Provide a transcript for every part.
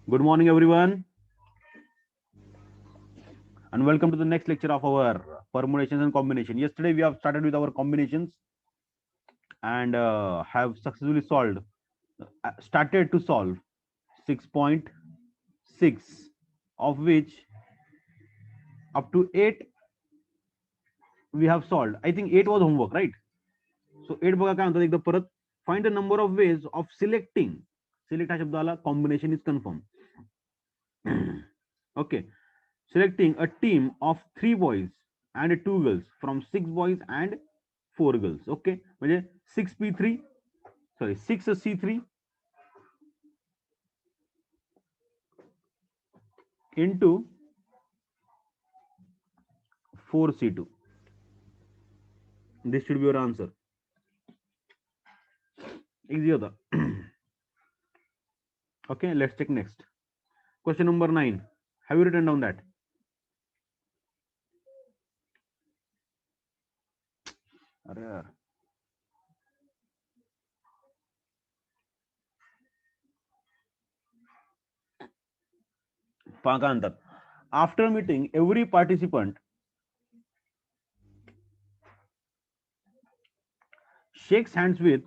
Good morning, everyone, and welcome to the next lecture of our permutations and combination. Yesterday, we have started with our combinations and have successfully started to solve 6.6, of which up to 8 we have solved. I think 8 was homework, right? So 8 बघा काय म्हणतात एकदा परत. Find the number of ways of selecting. Select हा शब्द आला. Combination is confirmed. Okay. Selecting a team of 3 boys and 2 girls from 6 boys and 4 girls. Okay. म्हणजे 6p3, sorry, 6c3 into 4c2. This should be your answer. Easy होता. Okay, let's check next. Question number 9. Have you written down that? अरे यार. पहा काय म्हणतात. After meeting every participant, shakes hands with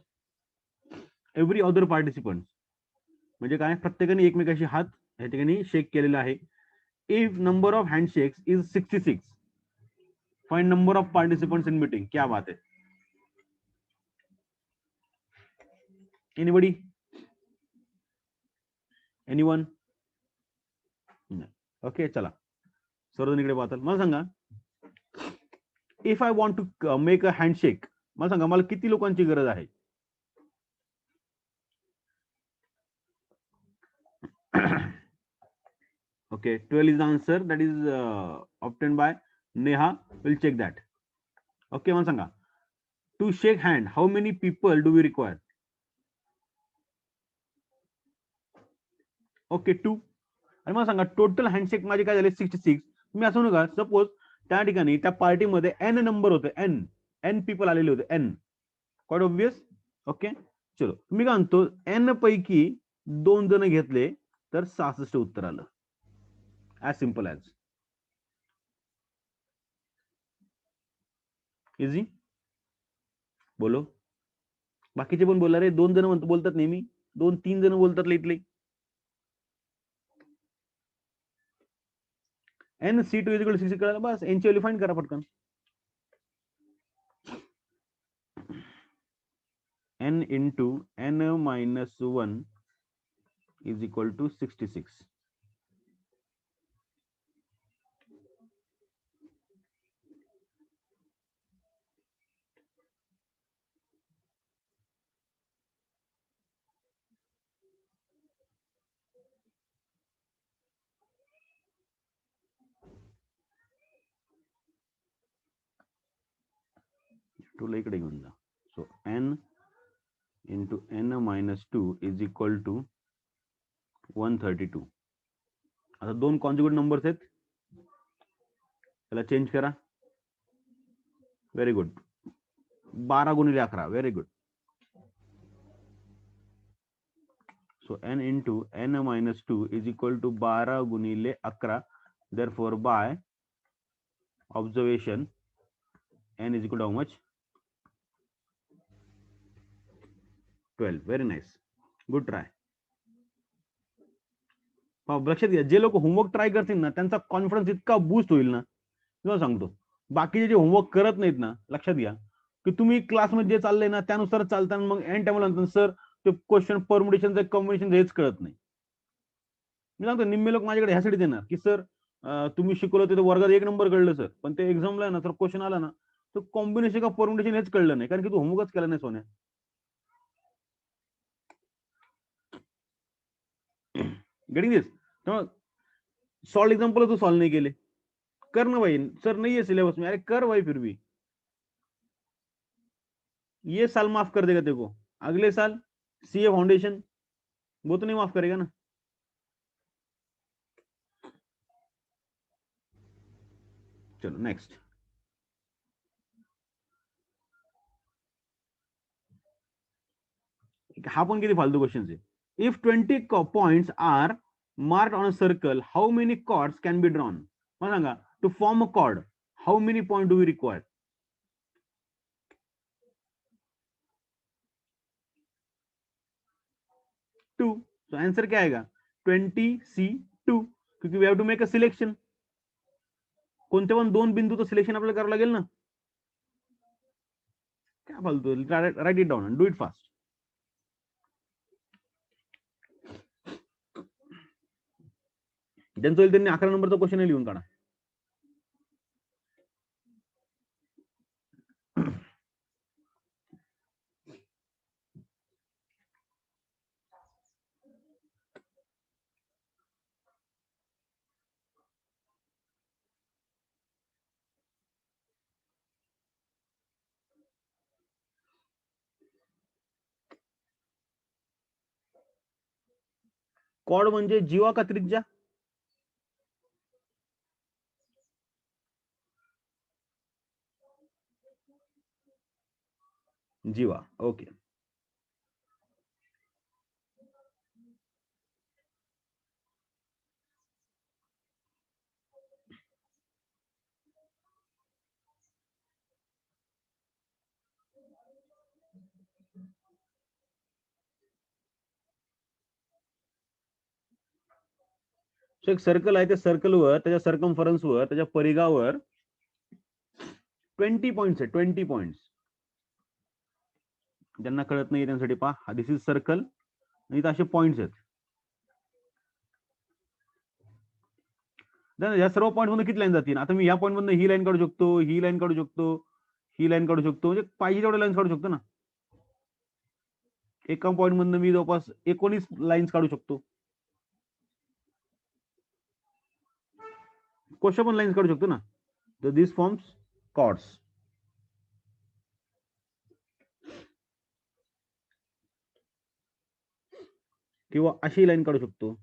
every other participant. म्हणजे काय, प्रत्येकाने एकमेकाशी हात या ठिकाणी शेक केलेला आहे. If number of handshakes is 66, find number of participants in meeting. क्या बात है. एनीबडी? एनीवन? ओके, चला सर्वजण इकडे पाहतात. मला सांगा, if I want to make a handshake, मला सांगा मला किती लोकांची गरज आहे? Okay, 12 is the answer. That is obtained by Neha. We'll check that. Okay, मला सांगा, to shake hand, how many people do we require? Okay, 2. आणि मला सांगा, टोटल हँडशेक माझे काय झाले? 66. तुम्ही असं नका, सपोज त्या ठिकाणी त्या पार्टीमध्ये n नंबर होते, n पीपल आलेले होते, n. Quite obvious. ओके, चलो मी काय म्हणतो, n पैकी 2 जण घेतले तर 66 उत्तर आलं. As simple as. इझी. बोलो. बाकीचे पण बोलला रे, 2 जण बोलतात नेहमी, 2-3 जण बोलतात इथले. n c2 is equal to 66 कळालं, बस n ची व्हॅल्यू फाइंड करा पटकन. n into n minus 1 is equal to 66. टूला इकडे घेऊन जा. सो n into n minus 2 is equal to 132. आता 2 कॉन्जुगेट नंबर्स आहेत, त्याला चेंज करा. Very good. 12 गुणिले 11. Very good. So n into n minus 2 is equal to 12 गुणिले 11. Therefore, by observation, n is equal to how much? 12. Very nice. Good try. लक्षात घ्या, जे लोक homework try करतील ना त्यांचा कॉन्फिडन्स इतका बूस्ट होईल ना, तुम्हाला सांगतो. बाकीचे जे होमवर्क करत नाहीत ना, लक्षात घ्या की तुम्ही क्लासमध्ये जे चाललंय ना त्यानुसार चालताना मग एंड टाइमला सर ते क्वेश्चन परम्युटेशन कॉम्बिनेशन हेच कळत नाही. मी सांगतो, निम्मे लोक माझ्याकडे ह्यासाठी देणार की सर तुम्ही शिकवलं ते वर्गात 1 नंबर कळलं सर, पण ते एक्झामला ना तर क्वेश्चन आला ना तर कॉम्बिनेशन का परम्युटेशन हेच कळलं नाही, कारण की तू होमवर्कच केला नाही सोन्या. Getting this? सॉल्व एग्जाम्पल तू सॉल्व नहीं केले, कर ना भाई. सर नहीं है सिलेबस में, अरे कर भाई. फिर भी ये साल माफ कर देगा तेरे को, अगले साल सीए फाउंडेशन वो तो नहीं माफ करेगा ना. चलो नेक्स्ट. हा पण किती फालतू क्वेश्चन आहे. If 20 points are marked on a circle, how many chords can be drawn. मला सांगा, to form a chord how many point do we require? 2. तो आंसर क्या आएगा? 20C2, क्योंकि we have to make a selection. कोणते पण 2 बिंदूचं selection आपल्याला करावं लागेल ना. काय फालतू, write it down and do it fast. ज्यांचं होईल त्यांनी 11 नंबरचा क्वेश्चन लिहून काढा. कॉर्ड म्हणजे जीवा का त्रिज्या? जीवा. ओके. एक सर्कल आहे, त्या सर्कलवर, त्याच्या सर्कम्फरन्सवर, त्याच्या परिघावर 20 पॉइंट्स आहे. 20 पॉइंट्स. ज्यांना कळत नाही त्यांसाठी पहा, दिस इज सर्कल आणि इथं असे पॉइंट्स आहेत. या सर्व पॉईंट मधून किती लाईन जातील? आता मी या पॉईंट मधून ही लाईन काढू शकतो, ही लाईन काढू शकतो, ही लाईन काढू शकतो, म्हणजे पाहिजे तेवढ्या लाईन्स काढू शकतो ना. एका पॉईंट मधून मी जवळपास 19 लाईन्स काढू शकतो. कशा पण लाईन्स काढू शकतो ना. तर दिस फॉर्म्स कॉर्ड्स. किंवा अशी लाईन काढू शकतो,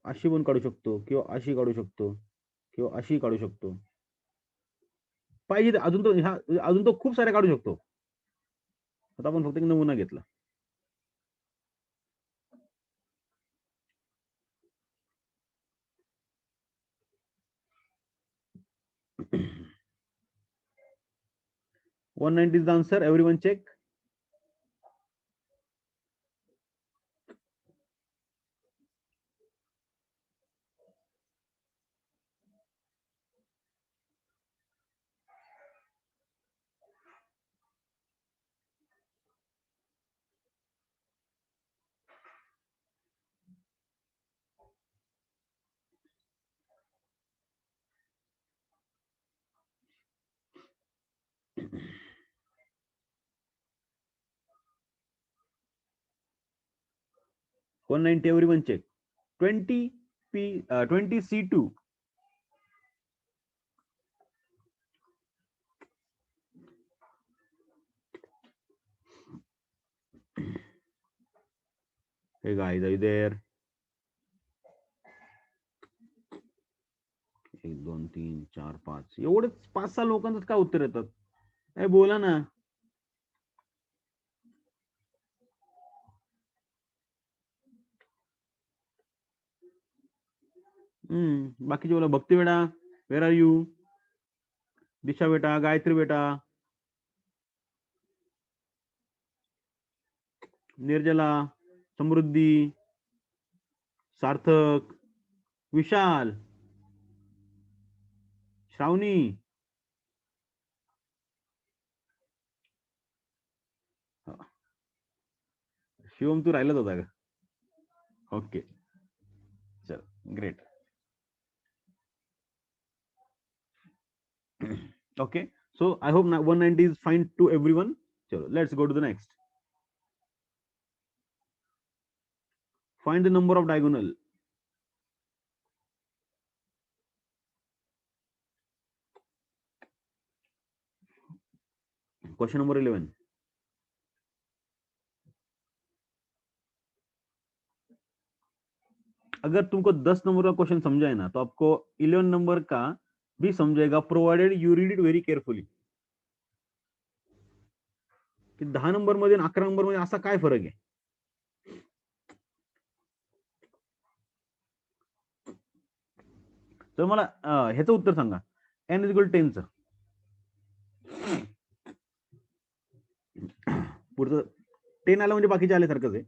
अशी पण काढू शकतो, किंवा अशी काढू शकतो, किंवा अशी काढू शकतो. पाहिजे अजून तो अजून तो खूप सारे काढू शकतो. आता आपण फक्त एक नमुना घेतला. One 190 is the answer. Everyone check. One 190, everyone check. 20C2. Hey guys, are you there? 1 2 3 4 5 एवढंच 5-6 लोकांचं काय उत्तर येतात? काय बोला ना. बाकीचे बोला. भक्ती बेटा, वेर आर यू? दिशा बेटा, गायत्री बेटा, निर्जला, समृद्धी, सार्थक, विशाल, श्रावणी, शिवम तू राहिलाच होता का? ओके, चल great. Okay, so I hope 190 is fine to everyone. Chalo, let's go to the next. Find the number of diagonal. Question number 11. अगर तुमको 10 नंबर का क्वेश्चन समझा है ना, तो आपको 11 नंबर का भी समझेगा, provided you read it very carefully. की 10 नंबर मध्ये आणि 11 नंबर मध्ये असा काय फरक आहे? तर मला ह्याचं उत्तर सांगा, n इक्वल 10चं. पुढचं 10 आलं म्हणजे बाकीचे आल्यासारखंच आहे.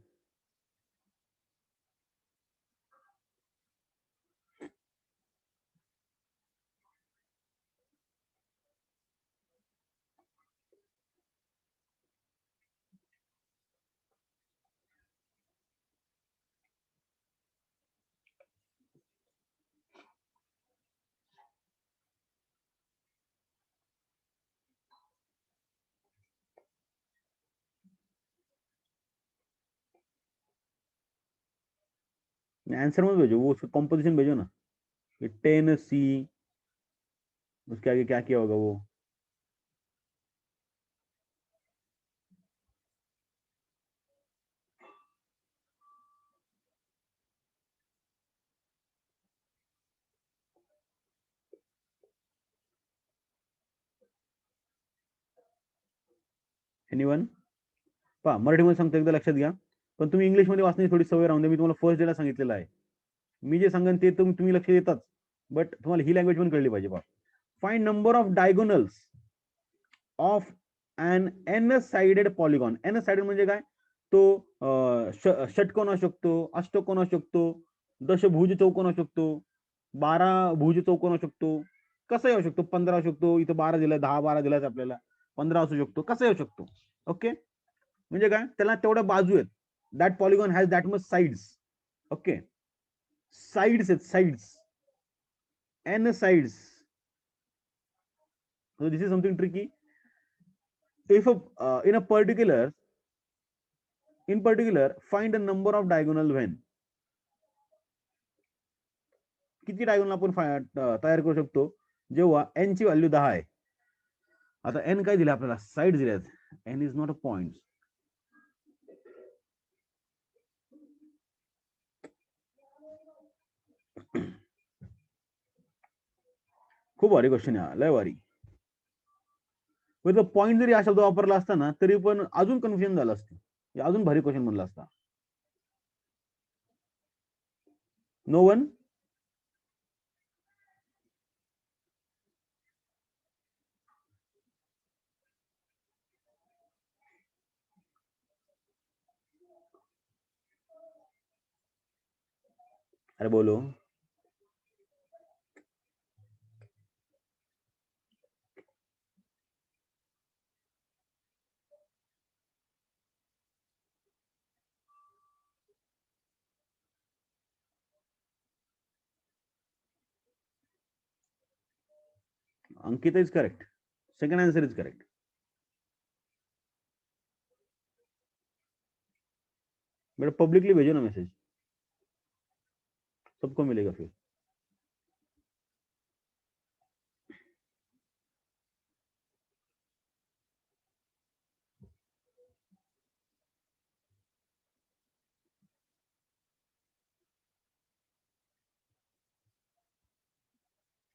आंसर मत भेजो, वो उसका कॉम्पोजिशन भेजो ना. 10C, उसके आगे क्या किया होगा वो. एनीवन? पहा, मराठीमध्ये सांगतो, एकदा लक्षात घ्या. पण तुम्ही इंग्लिशमध्ये वाचण्याची थोडी सवय राहून द्या. मी तुम्हाला फर्स्ट डेला सांगितलेलं आहे. मी जे सांगेन ते तुम्ही लक्ष देतात, बट तुम्हाला ही लँग्वेज पण कळली पाहिजे. पहा, find number of diagonals of n n sided polygon. N sided म्हणजे काय? तो षटकोन असू शकतो, अष्टकोन असू शकतो, दशभुज चौकोन असू शकतो, 12 भुज चौकोन असू शकतो, कसंही असू शकतो. 15 असू शकतो, इथं 12 दिलाय, 10 12 दिलाय आपल्याला, 15 असू शकतो, कसंही असू शकतो. ओके, म्हणजे काय, त्याला तेवढ्या बाजू आहेत. That polygon has that much sides. Okay, sides आहेत, sides, n sides. So this is something tricky. If in a particular, find a number of diagonal when. किती डायगोनल आपण तयार करू शकतो जेव्हा n ची व्हॅल्यू 10 आहे. आता n काय दिले आपल्याला, साइड दिल्यात. n is not a point. खूप भारी क्वेश्चन आहे, लय भारी. पॉइंट जरी हा शब्द वापरला असता ना, तरी पण अजून कन्फ्युजन झालं असतं. अजून भारी क्वेश्चन म्हणला असता. No one? अरे बोलो. Ankita is correct. Second answer is correct. बेटा पब्लिकली भेजो ना मैसेज, सबको मिलेगा फिर.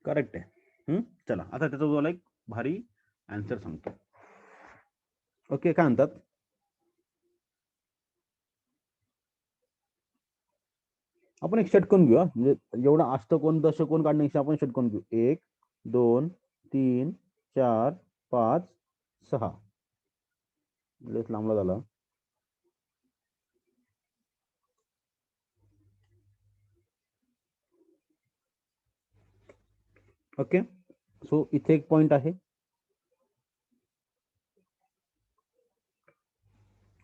करेक्ट आहे. चला, आता त्याचा जो एक भारी आन्सर सांगतो. ओके, काय म्हणतात, आपण एक षटकोन घेऊ. म्हणजे एवढा अष्टकोन दशकोन काढण्यापेक्षा आपण षटकोन घेऊ. 1 2 3 4 5 6. लेस लांबला झाला. ओके, सो इथे एक पॉइंट आहे.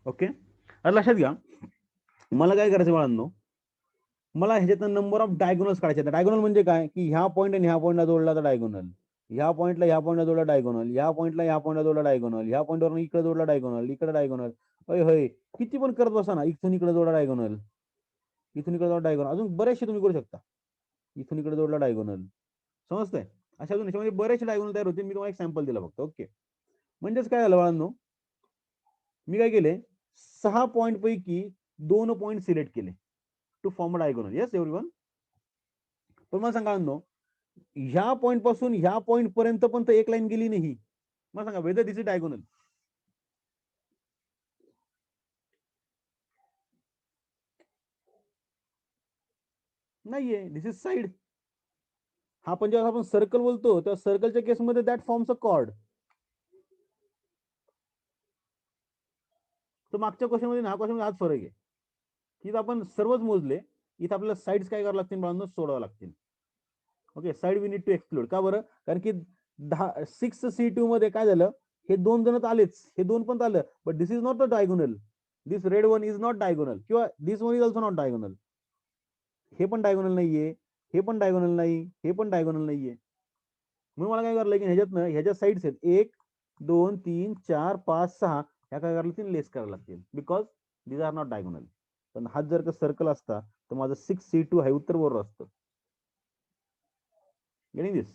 ओके, आता लक्षात घ्या, मला काय करायचं बाळांनो, मला ह्याच्यात नंबर ऑफ डायगोनल्स काढायचे. डायगोनल म्हणजे काय, की ह्या पॉईंट आणि ह्या पॉईंटला जोडला तर डायगोनल, ह्या पॉईंटला ह्या पॉईंटला जोडला डायगोनल, ह्या पॉईंटला ह्या पॉईंटला जोडला डायगोनल, ह्या पॉईंटवर इकडे जोडला डायगोनल, इकडे डायगोनल. होय होय, किती पण करत बसा ना, इथून इकडे जोडला डायगोनल, इथून इकडे जोडला डायगोनल, अजून बरेचसे तुम्ही करू शकता. इथून इकडे जोडला डायगोनल, समजतंय. अशा अजून याच्यामध्ये बरेचसे डायगोनल तयार होते. मी तुम्हाला एक सॅम्पल दिला फक्त. ओके, म्हणजेच काय झालं बाळांनो, मी काय केले, 6 पॉईंट पैकी 2 पॉईंट सिलेक्ट केले to form diagonal. Yes everyone. पण मला सांगा नो, ह्या पॉईंट पासून ह्या पॉईंट पर्यंत पण तर एक लाईन गेली नाही. मला सांगा, वेदर दिस इज डायगोनल. नाहीये, दिस इज साइड. हा पण जेव्हा आपण सर्कल बोलतो तेव्हा सर्कलच्या केसमध्ये दॅट फॉर्म्स अ कॉर्ड. तर मागच्या क्वेश्चन मध्ये हा क्वेश्चन मध्ये हाच फरक आहे की आपण सर्वच मोजले, इथं आपल्याला साईड्स काय करावं लागतील बाळांनो, सोडावं लागतील. Okay, side we need to exclude. का बरं? कारण की 6C2 मध्ये काय झालं, हे दोन जण आलेच, हे दोन पण आलं, but this is not a diagonal, this red one is not diagonal, किंवा this one is also not diagonal. हे पण डायगोनल नाहीये, हे पण डायगोनल नाही, हे पण डायगोनल नाहीये. म्हणून मला काय करायला की ह्याच्यात ह्याच्या साईड्स आहेत 1 2 3 4 5 6, ह्या काय करायला लागतील, लेस करायला लागतील, because these are not diagonal. पण हा जर का सर्कल असता तर माझं 6C2 हे उत्तर बरोबर असतं. Getting this?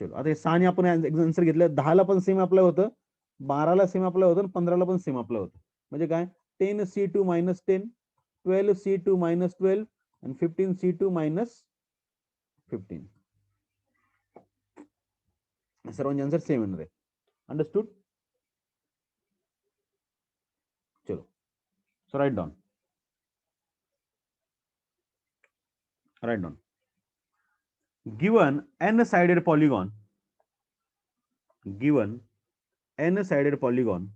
चलो, आता हे 6 आपण आन्सर घेतलं. 10ला पण सेम अप्लाय होतं, 12ला सेम अप्लाय होतं, 15ला पण सेम अप्लाय होतं. म्हणजे काय, 10C2 मायनस 10, 12C2 मायनस 12 आणि 15C2 मायनस 15. सर्वांचे आन्सर सेम येणार आहे. अंडरस्टूड? चलो, so write down. Write down. Given n-sided polygon, given n-sided polygon,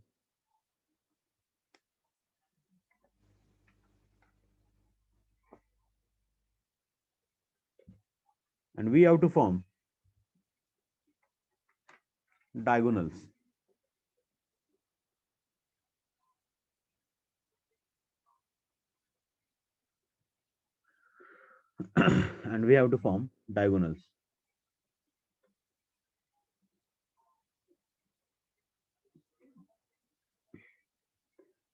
and we have to form diagonals. And we have to form diagonals.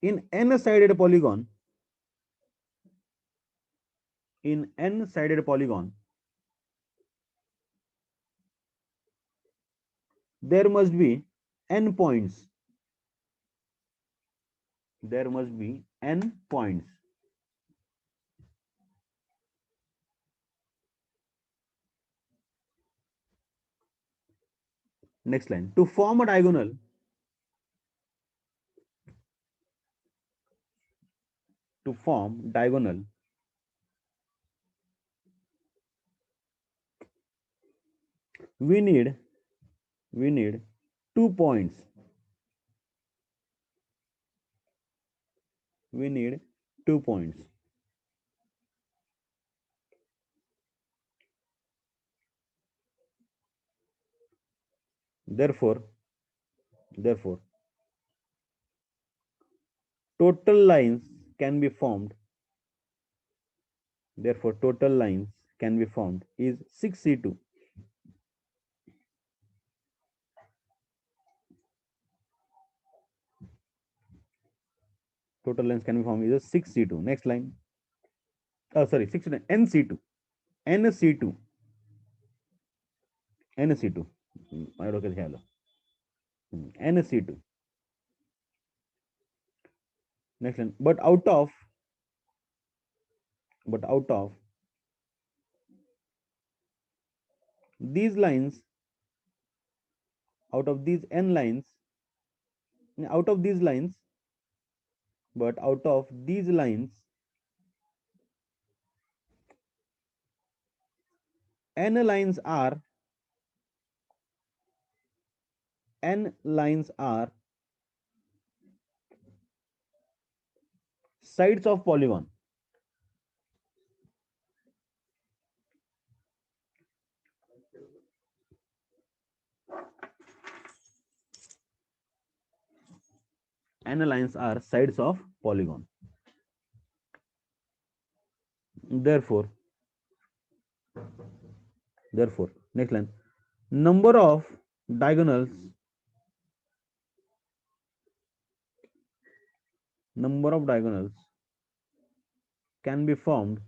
In n-sided polygon, there must be n points. There must be n points. Next line. To form a diagonal, we need 2 points. We need 2 points. Therefore, total lines can be formed. Therefore, total lines can be formed is 6C2. Total lines can be formed is a 6C2. Next line. Oh, sorry, 6 NC2. NC2. NC2. I don't know. NC2. Next line. But out of these lines, out of these n lines, out of these lines, but out of these lines, n lines are sides of polygon. N lines are sides of polygon. Therefore, next line, number of diagonals can be formed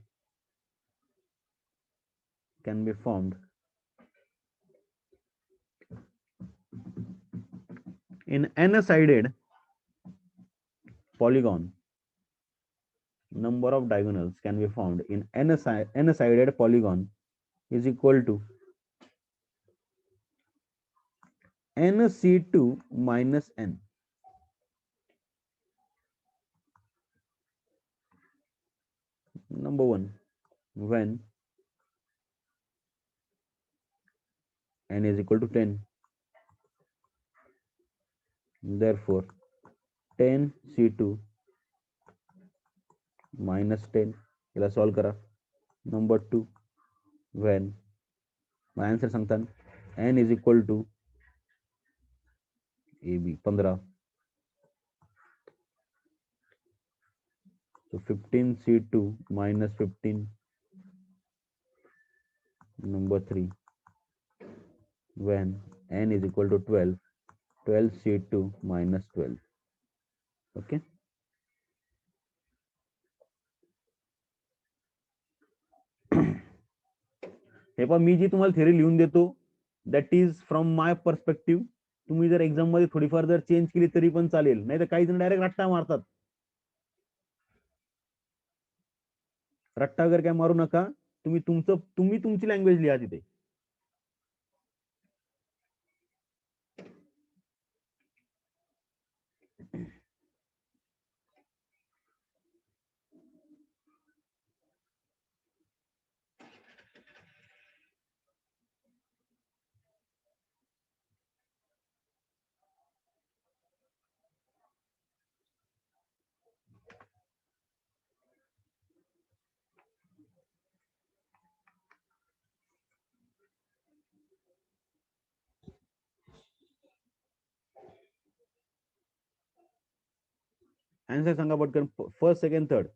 in n-sided polygon. Number of diagonals can be found in n-sided polygon is equal to nC2 minus n. Number one, when n is equal to 10. Therefore 10 C2 minus 10 याला solve करा. Number 2 when my answer सांगताना n is equal to AB 15. So 15 C2 minus 15 number 3 when n is equal to 12. 12 C2 minus 12. Okay. हे पण मी जी तुम्हाला theory लिहून देतो that is from my perspective. तुम्ही जर exam मध्ये थोडीफार जर चेंज केली तरी पण चालेल, नाही तर काही जण डायरेक्ट रट्टा मारतात. रट्टा वगैरे काय मारू नका. तुम्ही तुमची लँग्वेज लिहा तिथे. आन्सर सांगा पटकन. First, second, third.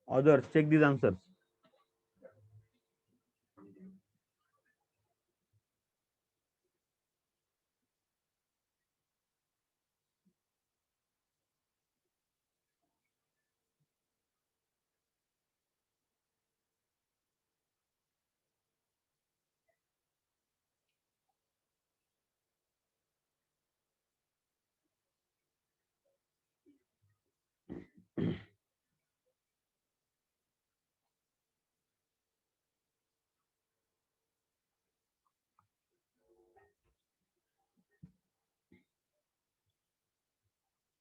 Others, check these answers.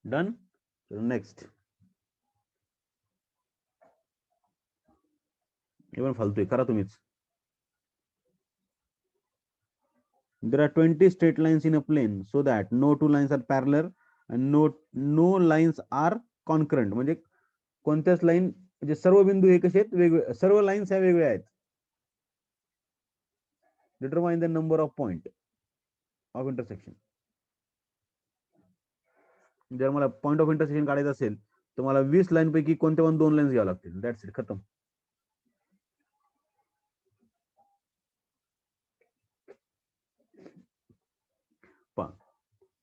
Done. So next. even फालतू करा तुम्हीच. There are 20 straight lines in a plane so that no two lines are parallel and no lines are concurrent. म्हणजे कोणत्याच line म्हणजे सर्व बिंदू हे कसे आहेत, वेगवेगळे. सर्व लाईन्स ह्या वेगळ्या आहेत. Determine the number of point of intersection. जर मला पॉइंट ऑफ इंटरसेक्शन काढायचं असेल तर मला 20 लाईन पैकी कोणत्या पण 2 लाईन्स घ्याव्या लागतील. दॅट्स इट, खतम.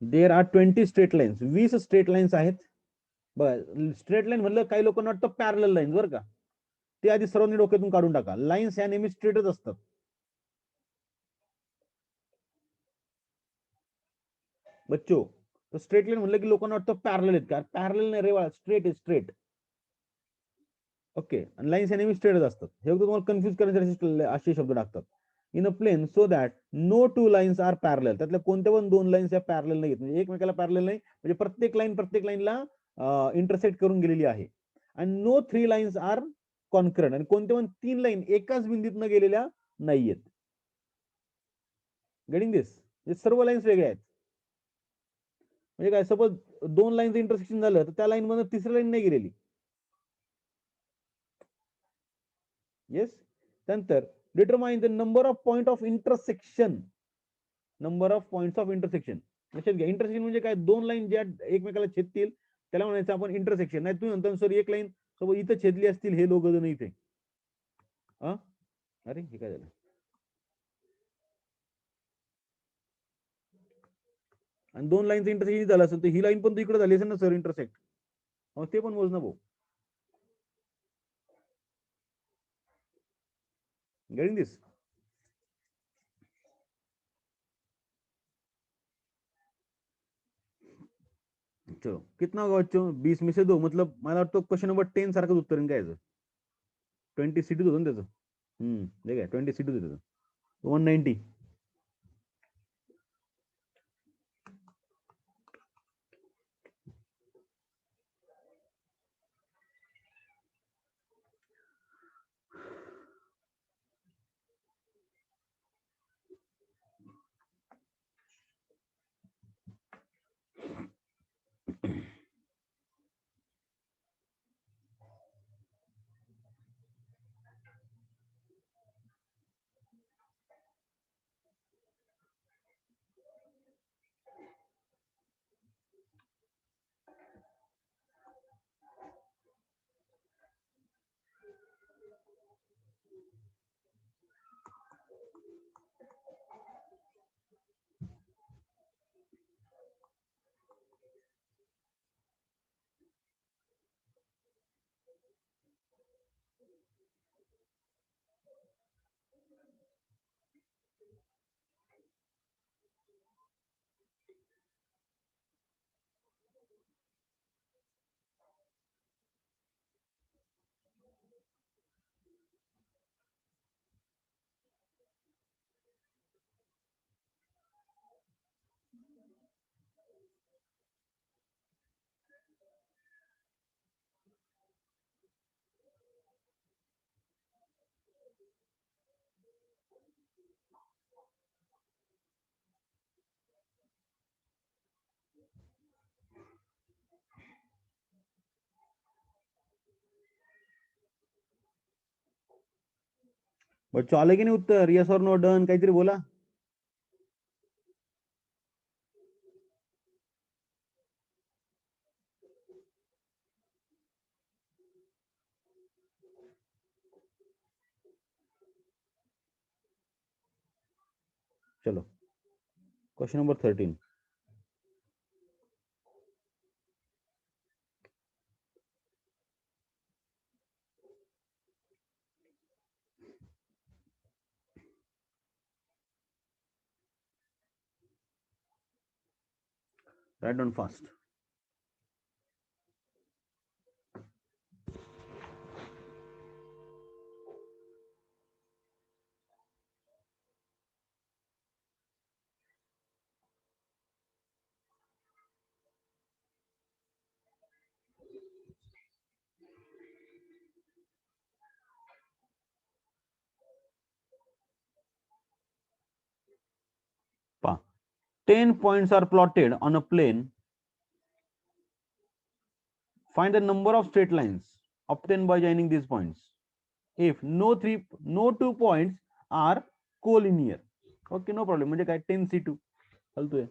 There are 20 straight lines. 20 straight lines आहेत. बरं, स्ट्रेट लाईन म्हणलं काही लोकांना वाटतं पॅरलल लाईन, बरं का. ते आधी सर्वांनी डोक्यातून काढून टाका. लाईन्स ह्या नेहमी स्ट्रेटच असतात. बच्चो, तर स्ट्रेट लाईन म्हणलं की लोकांना वाटतं पॅरलल आहेत का. पॅरलल नाही रे, स्ट्रेट आहे, स्ट्रेट. ओके. आणि लाईन्स ह्या नेहमी स्ट्रेटच असतात. हे तुम्हाला कन्फ्युज करण्यासाठी असे शब्द टाकतात. In a plane so that no two lines are parallel. त्यातल्या कोणत्या पण 2 लाईन्स या पॅरलल नाहीत, म्हणजे एकमेकाला पॅरलल नाही, म्हणजे प्रत्येक लाईनला इंटरसेक्ट करून गेलेली आहे. आणि नो 3 लाईन्स आर कॉन्करंट. आणि कोणत्या पण 3 लाईन एकाच बिंदूत गेलेल्या नाहीयेत. Getting this. सर्व लाईन्स वेगळ्या आहेत. म्हणजे काय, सपोज 2 लाईनचं इंटरसेक्शन झालं तर त्या लाईन मध्ये तिसरी लाईन नाही गेलेली. येस. नंतर determine the number of point of intersection number of points of intersection. लक्षात घ्या, इंटरसेक्शन म्हणजे काय, दोन लाईन ज्या एकमेकाला छेदतील त्याला म्हणायचं आपण इंटरसेक्शन. नाही तुम्ही म्हणता सर एक लाईन सोबत इथं छेदली असतील हे दोघं जण इथे, अरे हे काय झालं, आणि दोन लाईनचं इंटरसेक्शन झालं असेल तर ही लाईन पण इकडे झाली असेल ना सर इंटरसेक्ट, मग ते पण मोज ना भाऊ. Getting this? चलो कितना होगा बच्चों, 20 में से 2, मतलब मला वाटतं क्वेश्चन नंबर 10 सारखंच उत्तर काय याचं, 20 सिटीज होतं ना त्याचं. ठीक आहे, 20 सिटीज होतं, 190. बच्चों आले की नाही उत्तर, यस और नो, डन, काहीतरी बोला. चलो question number 13. Write down fast. पहा, 10 points are plotted on a plane. Find the number of straight lines obtained by joining these points if no two points are collinear. Okay, no problem. म्हणजे काय, 10C2 फालतू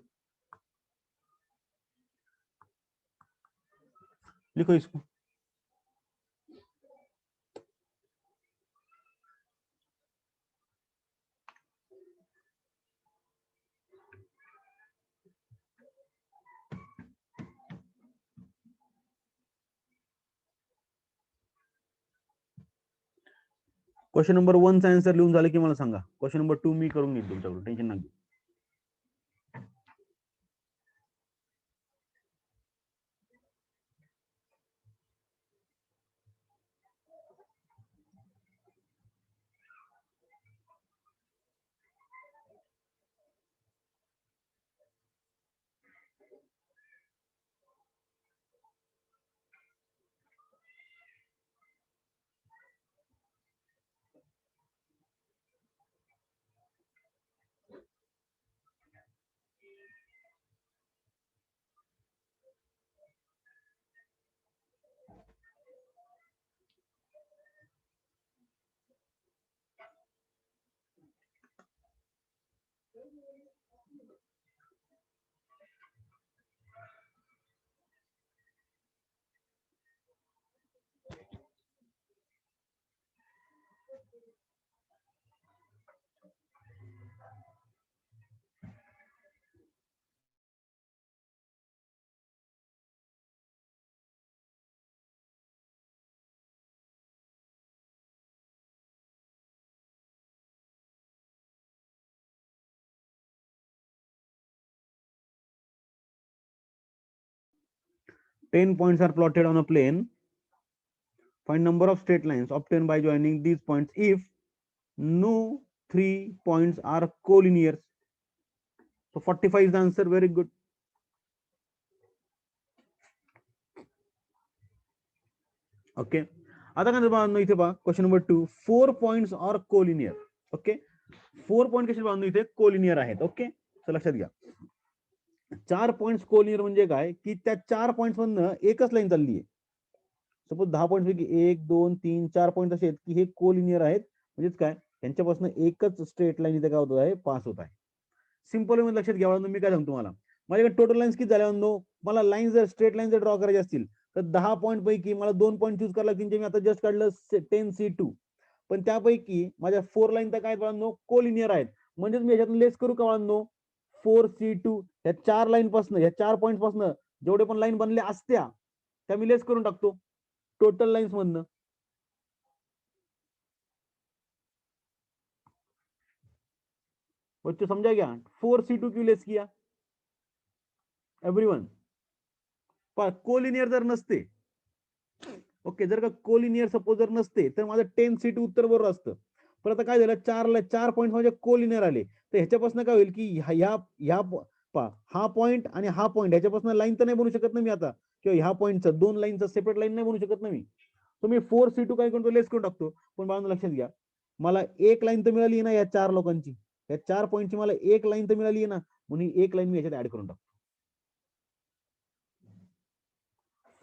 लिखो इसको. Question number 1 चा answer लिहून झालं की मला सांगा. क्वेश्चन नंबर 2 मी करून घेईन तुमच्याकडून, टेन्शन नका. 10 points are plotted on a plane. Find number of straight lines obtained by joining these points if no 3 points are collinear. So 45 is the answer. Very good. Okay, आता काय बांधू इथे पहा, question number 2, 4 points or collinear. Okay, 4 point कसे बांधू इथे collinear आहेत. Okay, तर लक्षात घ्या, 4 पॉइंट्स कोलिनियर म्हणजे काय की त्या 4 पॉइंट्स मधनं एकच लाईन चालली आहे. सपोज 10 पॉइंट पैकी 1 2 3 4 पॉइंट असे आहेत की हे कोलिनियर आहेत, म्हणजेच काय त्यांच्यापासून एकच स्ट्रेट लाईन इथे काय होत आहे, पास होत आहे. सिंपल मध्ये लक्षात घ्या. मी काय सांगतो तुम्हाला, माझ्याकडे टोटल लाईन्स किती झाल्या म्हणतो, मला लाईन जर स्ट्रेट लाईन जर ड्रॉ करायची असतील तर 10 पॉईंट पैकी मला 2 पॉईंट चूज करायला लागतील, जे मी आता जस्ट काढलं 10C2. पण त्यापैकी माझ्या 4 लाईन तर काय बाळांनो कोलिनियर आहेत, म्हणजेच मी याच्यातून लेस करू का बाळांनो, 4C2 ह्या 4 लाईन पासून, ह्या 4 पॉईंट पासून जेवढे पण लाईन बनले असत्या त्या मी लेस करून टाकतो टोटल लाईन्स मधनं. बच्चों समझा क्या, 4C2 क्यों लेस किया एवरीवन. कोलिनियर जर नसते, ओके, जर का कोलिनियर सपोज जर नसते तर माझं 10C2 उत्तर बरोबर असतं. पण आता काय झालं, 4 पॉईंट म्हणजे कोलिनियर आले, तर ह्याच्यापासून काय होईल की हा पॉईंट आणि हा पॉईंट ह्याच्यापासून लाईन तर नाही बनवू शकत ना मी आता, किंवा ह्या पॉईंटचं 2 लाईनचं सेपरेट लाईन नाही बनवू शकत ना मी. तर मी 4C2 काय करतो, लेस करून टाकतो. पण बाळांनो लक्षात घ्या, मला एक लाईन तर मिळाली ना या 4 लोकांची, या 4 पॉईंटची मला एक लाईन तर मिळाली ना, म्हणून एक लाईन मी याच्यात ऍड करून टाकतो.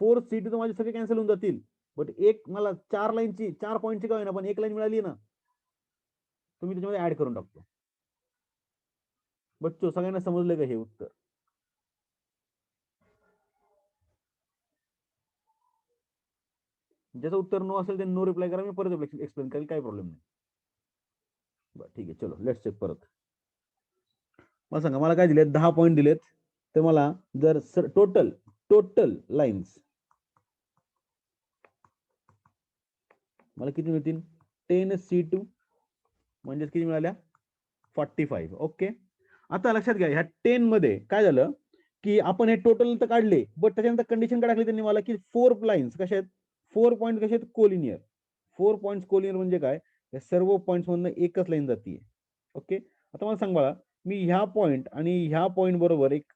4C2 तर माझे सगळे कॅन्सल होऊन जातील, बट एक मला 4 लाईनची 4 पॉईंटची काय ना पण एक लाईन मिळाली ना, तुम्ही त्याच्यामध्ये ऍड करून टाकतो. बच्चो सगळ्यांना समजलं का हे उत्तर. ज्याचं उत्तर नो असेल त्यांनी नो रिप्लाय करा, मी परत एक्सप्लेन करेल, काही प्रॉब्लेम नाही. बरं ठीक आहे, चलो लेट्स चेक परत. मला सांगा, मला काय दिलेत, 10 पॉईंट दिलेत, तर मला जर टोटल लाईन्स मला किती मिळतील, 10C2 म्हणजेच किती मिळाल्या, 45. ओके, आता लक्षात घ्या, ह्या 10 मध्ये काय झालं की आपण हे टोटल तर काढले, बट त्याच्यानंतर कंडिशन काय टाकली त्यांनी मला की 4 लाईन्स कशा आहेत, 4 पॉईंट कसे आहेत, कोलिनियर. 4 पॉईंट कोलिनियर म्हणजे काय, या सर्व पॉईंट मधनं एकच लाईन जाते. ओके, आता मला सांग बाळा, मी ह्या पॉईंट आणि ह्या पॉईंट बरोबर एक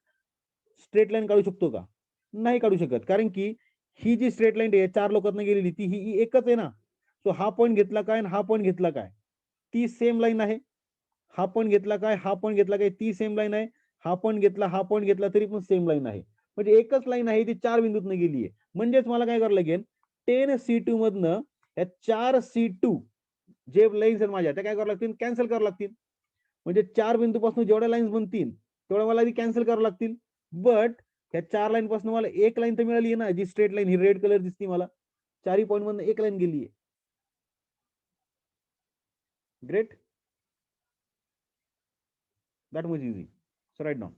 स्ट्रेट लाईन काढू शकतो का, नाही काढू शकत, कारण की ही जी स्ट्रेट लाईन आहे 4 लोकांना गेलेली ती ही एकच आहे ना. सो हा पॉईंट घेतला काय आणि हा पॉईंट घेतला काय, ती सेम लाईन आहे. हा पॉईंट घेतला काय, हा पॉईंट घेतला काय, ती सेम लाईन आहे. हा पॉईंट घेतला, हा पॉईंट घेतला तरी पण सेम लाईन आहे. म्हणजे एकच लाईन आहे ती 4 बिंदूतून गेली आहे. म्हणजेच मला काय करावं लागेल, 10C2 मधनं या 4C2 जे लाईन्स आहेत माझ्या त्या काय करावं लागतील, कॅन्सल करावं लागतील. म्हणजे 4 बिंदूपासून जेवढ्या लाईन्स बनतील तेवढ्या मला आधी कॅन्सल करावं लागतील. बट ह्या 4 लाईन पासून मला एक लाईन तर मिळाली आहे ना, जी स्ट्रेट लाईन, ही रेड कलर दिसते मला, 4 पॉईंट मधनं एक लाईन गेली आहे. Great, that was easy. So write down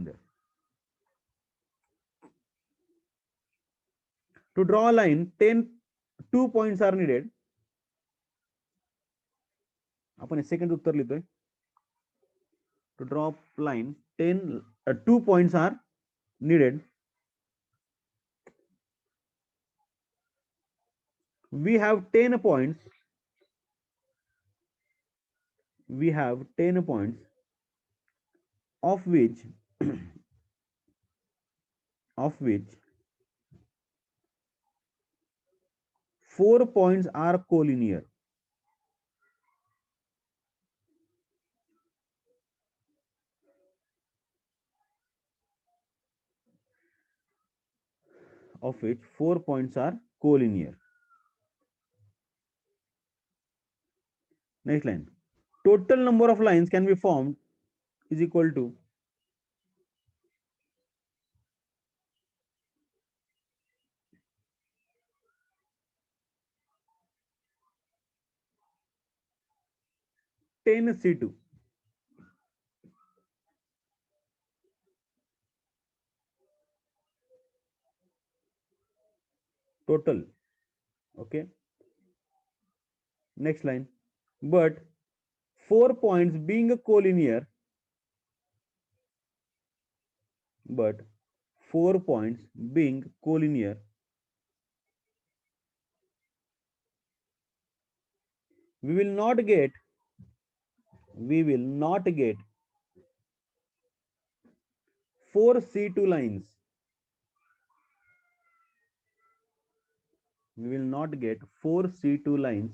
there. To draw a line, 2 points are needed. आपण सेकंड उत्तर लिहितोय. To draw a line, 2 points are needed. We have 10 points. We have 10 points, of which of which 4 points are collinear. Of which 4 points are collinear. Next line. Total number of lines can be formed is equal to 10C2 total. Okay, next line. But 4 points being a collinear, but 4 points being collinear, we will not get 4 C2 lines. We will not get 4 C2 lines,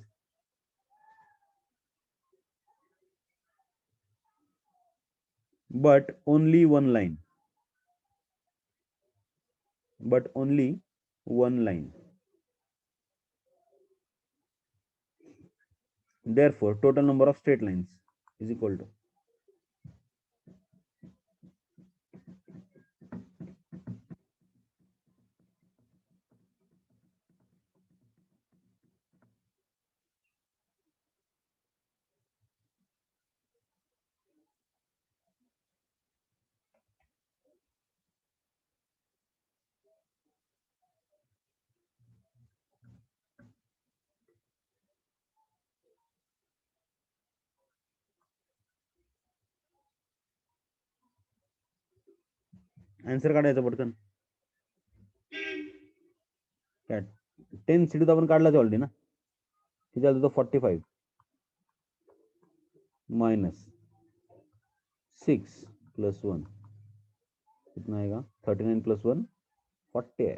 but only one line. But only one line. Therefore, total number of straight lines is equal to answer काढायचं पटकन. काय 10C2 तर आपण काढलाच already ना. किती झालं तो 45 minus 6 plus 1 कितना आएगा 39 प्लस 1 40 है.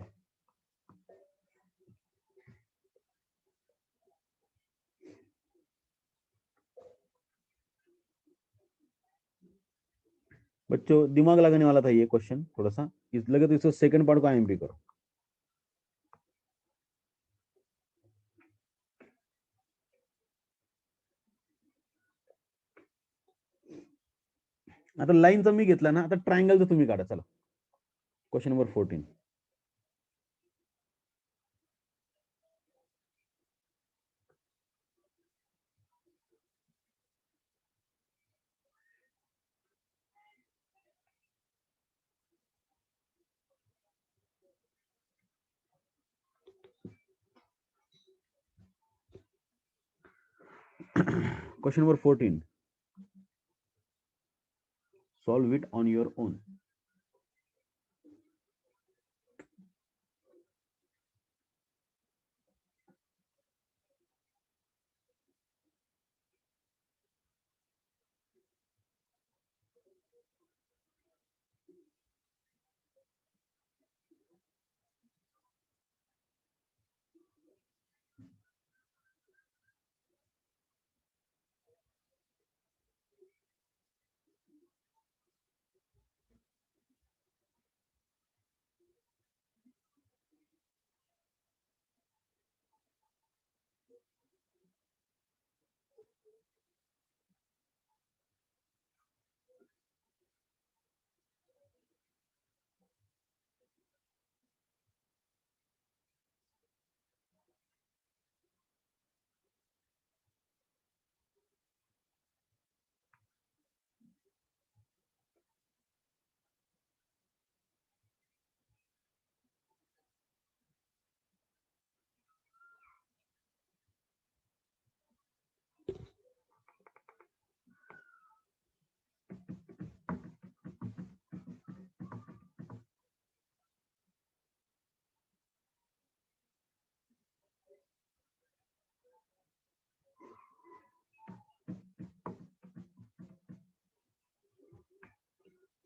बच्चों दिमाग लगाने वाला था ये क्वेश्चन थोड़ा सा, इस लगे तो इसको सेकंड पार्ट को आईएमपी करो. आता लाईनचा मी घेतला ना, आता ट्रायंगलचा तुम्ही काढा. चला question number 14. Question number 14. Solve it on your own.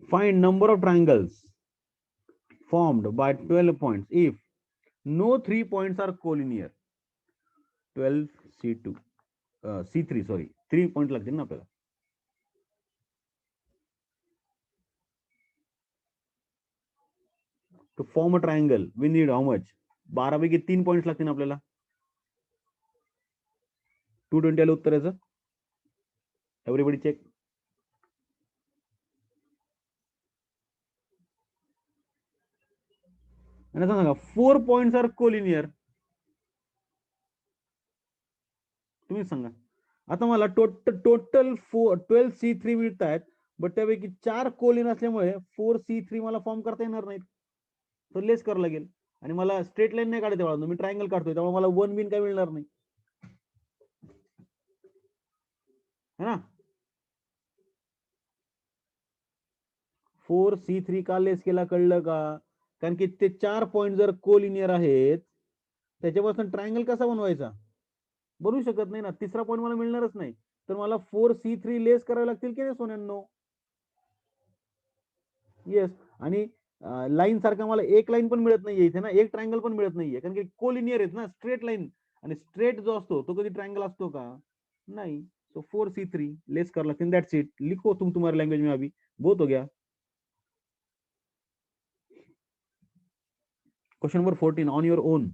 Find number of triangles formed by 12 points if no 3 points are collinear. 12C2 C3 sorry 3 point लागतील ना आपल्याला. To form a triangle we need how much? 12 पैकी 3 points लागतील आपल्याला. 220 आलं उत्तराचं. Everybody check. आणि सांगा 4 points are collinear. तुम्ही सांगा आता मला टोटल 12C3 मिळत आहेत, बट त्यापैकी 4 कोलिन असल्यामुळे 4C3 मला फॉर्म करता येणार नाहीत, तर लेस करावं लागेल. आणि मला स्ट्रेट लाईन नाही काढायचं बाळा, मी ट्रायंगल काढतोय, त्यामुळे मला 1 बिन काय मिळणार नाही, है ना. 4C3 का लेस केला कळलं का? कारण की ते 4 पॉईंट जर कोलिनियर आहेत, त्याच्यापासून ट्रायंगल कसा बनवायचा? बनवू शकत नाही ना, तिसरा पॉईंट मला मिळणारच नाही. तर मला 4C3 लेस करावे लागतील की नाही सोन्यांनो? येस. आणि लाईन सारखा मला एक लाईन पण मिळत नाहीये इथे ना, एक ट्रायंगल पण मिळत नाहीये, कारण की कोलिनियर आहेत ना, स्ट्रेट लाईन. आणि स्ट्रेट जो असतो तो कधी ट्रायंगल असतो का? नहीं. तो 4C3 लेस कर लगते, दैट्स इट. लिखो तुम तुम्हारे लैंग्वेज में, अभी बहुत हो गया. Question number 14 on your own.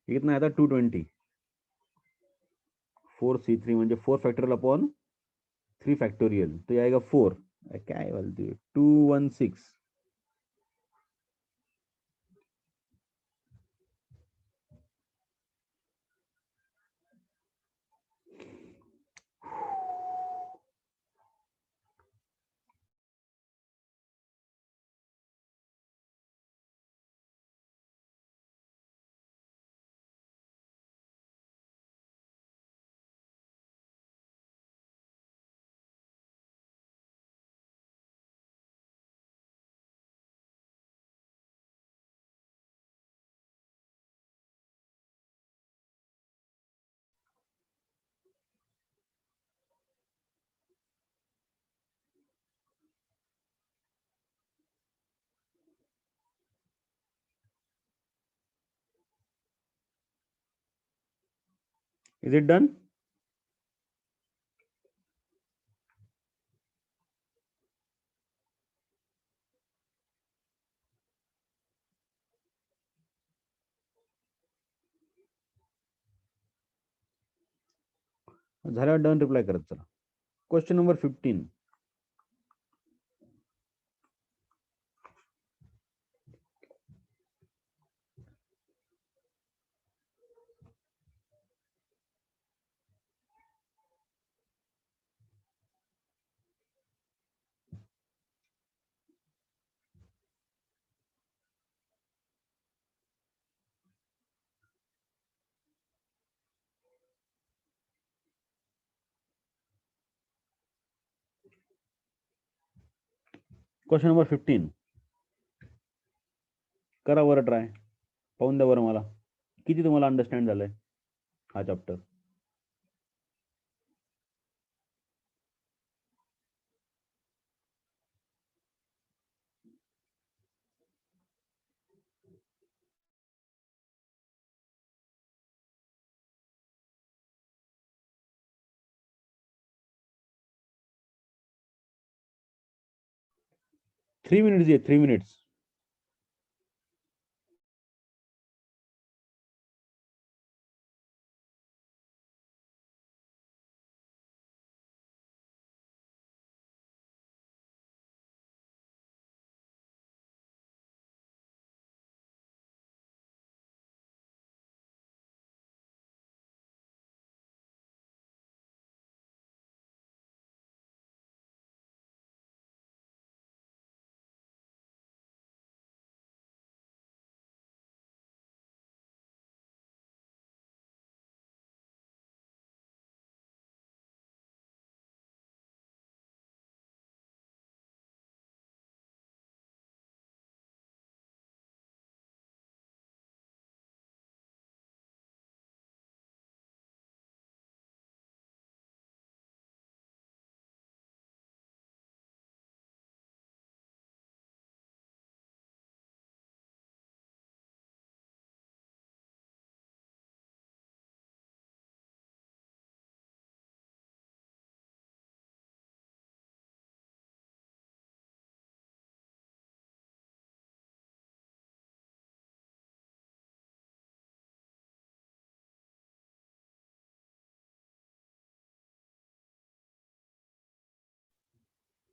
कितना आया था? 220. 4C3 म्हणजे 4 फैक्टोरियल अपॉन 3 फैक्टोरियल, तो ये आएगा 4. क्या है बोलती है? 216. Is it done? झाल्यावर डन रिप्लाय करत चला. Question number 15. क्वेश्चन नंबर 15 करा बरं ट्राय, पाहून द्या बरं मला किती तुम्हाला अंडरस्टँड झालंय हा चॅप्टर. 3 मिनिट्स आहे, 3 मिनिट्स.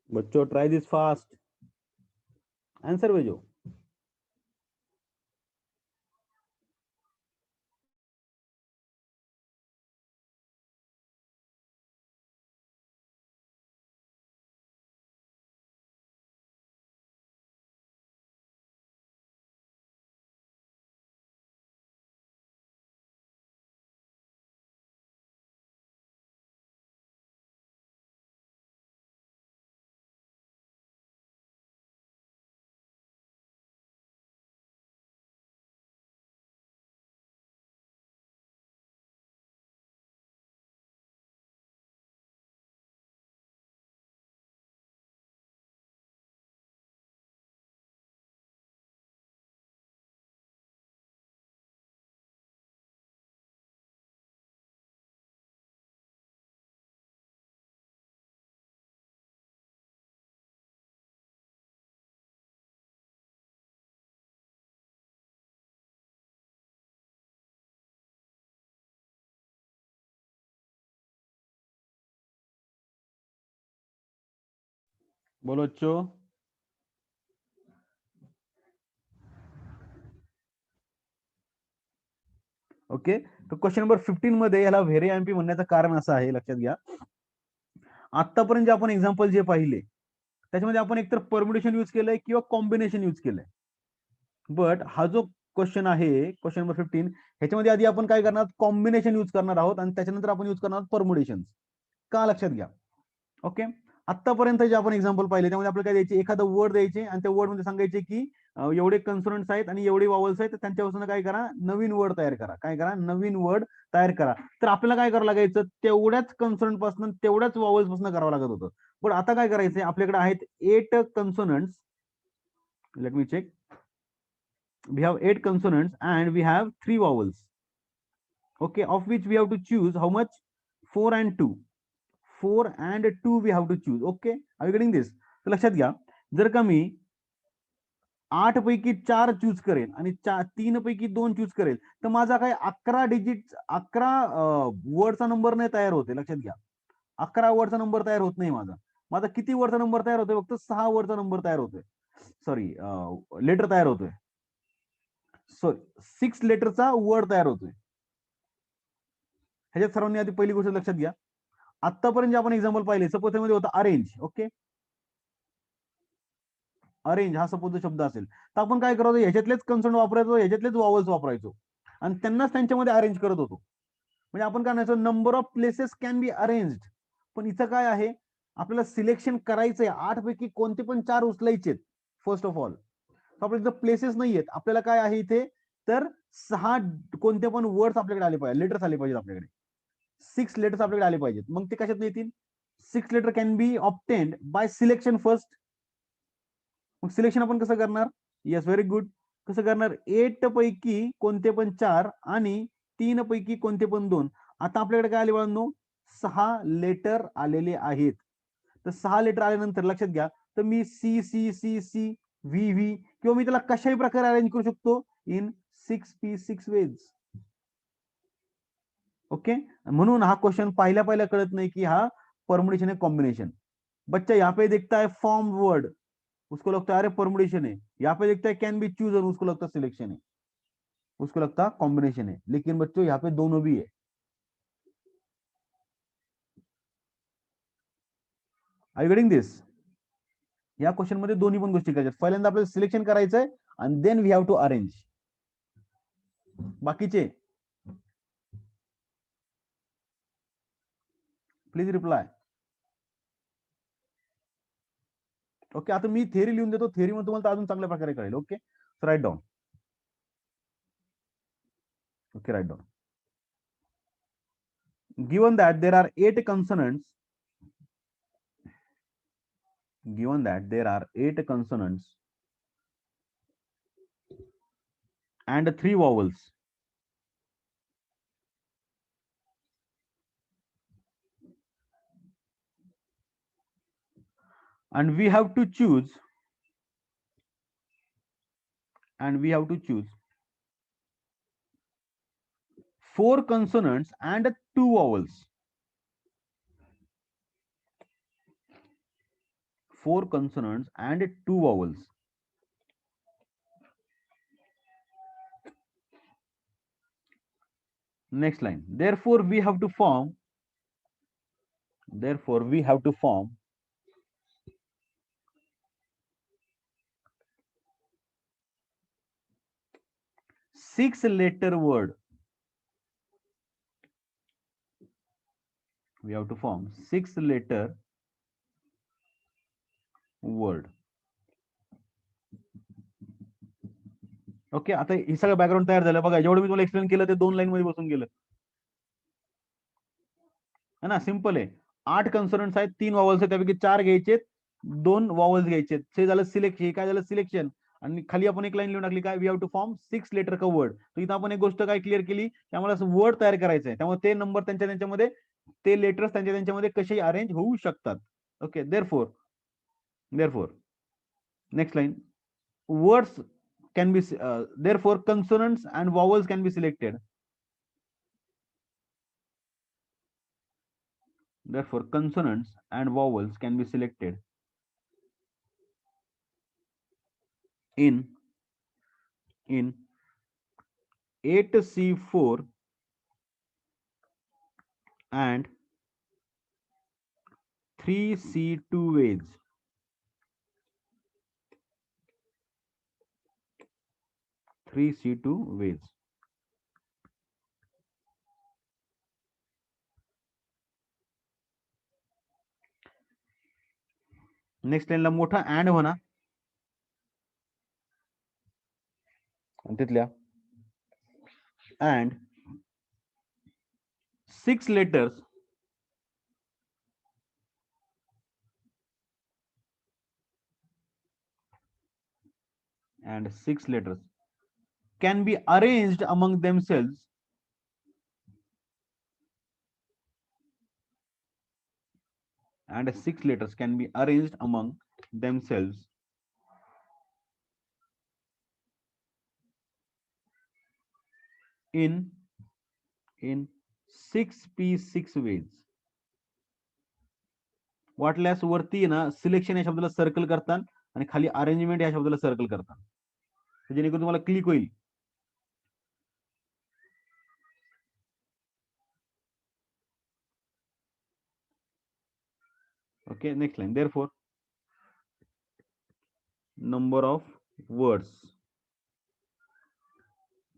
बच्चों ट्राई दिस फास्ट. आंसर भेजो। बोलो बच्चों। ओके, तर क्वेश्चन नंबर 15 मध्ये याला व्हेरी एमपी म्हणण्याचं कारण असं आहे, लक्षात घ्या. आतापर्यंत जे आपण एक्झाम्पल जे पाहिले त्याच्यामध्ये आपण एकतर परम्युटेशन यूज केलंय किंवा कॉम्बिनेशन यूज केलंय. बट हा जो क्वेश्चन आहे, क्वेश्चन नंबर 15, ह्याच्यामध्ये आधी आपण काय करणार, कॉम्बिनेशन यूज करणार आहोत आणि त्याच्यानंतर आपण यूज करणार आहोत परम्युटेशन. का, लक्षात घ्या. ओके, आतापर्यंत जे आपण एक्झाम्पल पाहिले त्यामध्ये आपल्याला काय द्यायचे, एखादं वर्ड द्यायचे आणि त्या वर्ड मध्ये सांगायचे की एवढे कन्सोनंट्स आहेत आणि एवढे वावल्स आहेत, त्यांच्यापासून काय करा, नवीन वर्ड तयार करा. काय करा, नवीन वर्ड तयार करा. तर आपल्याला काय करावं लागायचं, तेवढ्याच कन्सोनंट पासून तेवढ्याच वावल्स पासून करावं लागत होतं. पण आता काय करायचंय, आपल्याकडे आहेत 8 consonants. Let me check. We have 8 consonants and we have 3 vowels. Okay, of which we have to choose how much? 4 and 2. 4 and 2 we have to choose. Okay, are you getting this? तर लक्षात घ्या, जर का मी 8 पैकी 4 choose करेल आणि 3 पैकी 2 choose करेल, तर माझा काय 11 डिजिट, 11 वर्डचा नंबर नाही तयार होते. लक्षात घ्या, 11 वर्डचा नंबर तयार होत नाही माझा. माझा किती वर्डचा नंबर तयार होतोय, फक्त 6 वर्डचा नंबर तयार होतोय. सॉरी, लेटर तयार होतोय. सॉरी, 6 लेटरचा वर्ड तयार होतोय. ह्याच्यात सर्वांनी आधी पहिली गोष्ट लक्षात घ्या, आतापर्यंत जे आपण एक्झाम्पल पाहिले, सपोज त्यामध्ये होता अरेंज. ओके, अरेंज हा सपोज शब्द असेल, तर आपण काय करायचो, ह्याच्यातलेच कन्सोनंट वापरायचो, ह्याच्यातलेच वॉवल्स वापरायचो आणि त्यांनाच त्यांच्यामध्ये अरेंज करत होतो. म्हणजे आपण काय म्हणायचो, number of places can be arranged. पण इथं काय आहे, आपल्याला सिलेक्शन करायचंय, 8 पैकी कोणते पण 4 उचलायचे फर्स्ट ऑफ ऑल. आपल्या इथं प्लेसेस नाहीयेत, आपल्याला काय आहे इथे, तर 6 कोणते पण वर्ड्स आपल्याकडे आले पाहिजे, लेटर्स आले पाहिजेत आपल्याकडे. 6 लेटर्स आपल्याकडे आले पाहिजेत. मग ते कशात येतील, 6 letter can be obtained by selection first. मग सिलेक्शन आपण कसं करणार, येस, व्हेरी गुड. कसं करणार, 8 पैकी कोणते पण 4 आणि 3 पैकी कोणते पण 2. आता आपल्याकडे काय आले बाळांनो, 6 लेटर आलेले आहेत. तर 6 लेटर आल्यानंतर लक्षात घ्या, तर मी सी सी सी सी व्ही व्ही किंवा मी त्याला कशाही प्रकारे अरेंज करू शकतो इन 6 वेज. ओके, म्हणून हा क्वेश्चन पहिल्या पहिल्या कळत नहीं कि हा परमुटेशन है कॉम्बिनेशन. बच्चा यहाँ पे देखता है फॉर्म वर्ड, उसको लगता है अरे परमुटेशन है. यहाँ पे देखता है कैन बी चूज, और उसको लगता है सिलेक्शन है, उसको लगता है कॉम्बिनेशन है. लेकिन बच्चों यहाँ पे दोनों भी है. Are you getting this? या क्वेश्चन मध्ये दोन्ही पण गोष्टी करायच्या. पहिल्यांदा आपल्याला सिलेक्शन करायचंय आणि then we have to arrange. बाकीचे प्लीज रिप्लाय. ओके, आता मी थेरी लिहून देतो, थेरी मध्ये तुम्हाला अजून चांगल्या प्रकारे कळेल. Okay, right down. Okay, right down. given that there are 8 consonants, given that there are 8 consonants and 3 vowels, and we have to choose, and we have to choose 4 consonants and 2 vowels. 4 consonants and 2 vowels. next line. Therefore we have to form six letter word. We have to form six letter word. Okay, आता हे सगळं background तयार झालं बघा. जेवढं मी तुम्हाला explain केलं ते 2 line मध्ये बसून गेलं है ना. सिंपल आहे. 8 कन्सोनंट्स आहेत, 3 वॉवल्स आहेत, त्यापैकी 4 घ्यायचे, 2 वॉवल्स घ्यायचे. ते झालं सिलेक्शन. काय झालं? सिलेक्शन. आणि खाली आपण एक लाईन लिहून टाकली काय? We have to form 6 letter का वर्ड. तर इथं आपण एक गोष्ट काय क्लिअर केली, त्यामुळे वर्ड तयार करायचं आहे. त्यामुळे ते नंबर त्यांच्यामध्ये, ते लेटर्स त्यांच्यामध्ये कसे अरेंज होऊ शकतात. Okay, therefore next line, words can be therefore consonants and vowels can be selected. Therefore consonants and vowels can be selected in 8C4 and 3C2 ways. 3C2 ways. Next लाईनला मोठा and म्हणा, तिथल्या and 6 letters can be arranged among themselves and 6 letters can be arranged among themselves in 6P6 ways. वाटल्यास वरती ना selection या शब्दाला circle करतात आणि खाली अरेंजमेंट या शब्दाला सर्कल करतात, जेणेकरून तुम्हाला क्लिक होईल. Okay, next line. Therefore number of words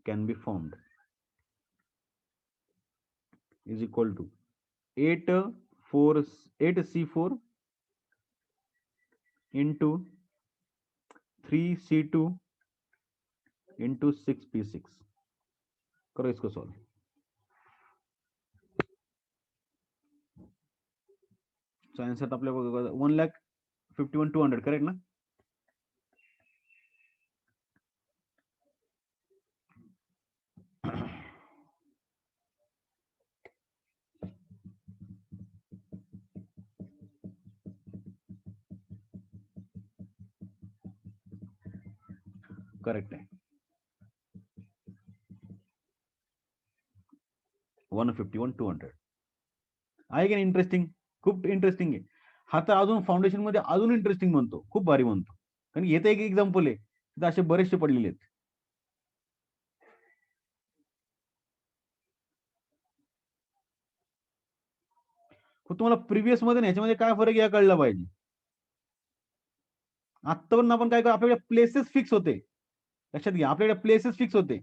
can be formed is equal to 8C4 into 3C2 into 6P6. करो इसको सॉल्व. सो आंसर आपल्या 1,51,200 करेक्ट ना. करेक्ट आहे. 151,200 आहे की नाही. इंटरेस्टिंग, खूप इंटरेस्टिंग आहे. हा तर अजून फाउंडेशन मध्ये अजून इंटरेस्टिंग म्हणतो, खूप भारी म्हणतो. कारण येतं एक एक्झाम्पल आहे, तिथे असे बरेचसे पडलेले आहेत. तुम्हाला प्रिव्हियस मध्ये ह्याच्यामध्ये काय फरक या कळला पाहिजे. आतापर्यंत आपण काय करू, आपल्याकडे प्लेसेस फिक्स होते. लक्षात घ्या, आपल्याकडे प्लेसेस फिक्स होते.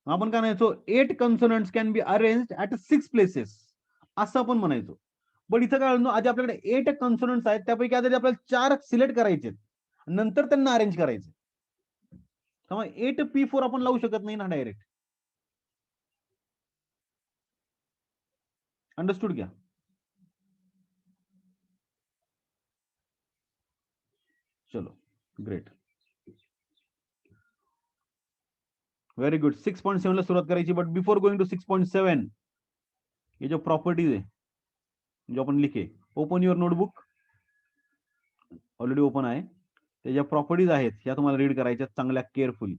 आपण काय म्हणायचो, 8 consonants can be arranged at 6 places, असं आपण म्हणायचो. पण इथं काय आधी आपल्याकडे 8 कन्सोनंट्स आहेत, त्यापैकी आधी आपल्याला 4 सिलेक्ट करायचे, नंतर त्यांना अरेंज करायचे. त्यामुळे 8P4 आपण लावू शकत नाही ना डायरेक्ट. अंडरस्टूड क्या? चलो ग्रेट, व्हेरी गुड. 6.7 ला सुरुवात करायची. बट बिफोर गोइंग टू 6.7, ये जो प्रॉपर्टीज है जो आपण लिखे, open your notebook. Already open आहे. त्या ज्या प्रॉपर्टीज आहेत ह्या तुम्हाला रीड करायच्या चांगल्या carefully.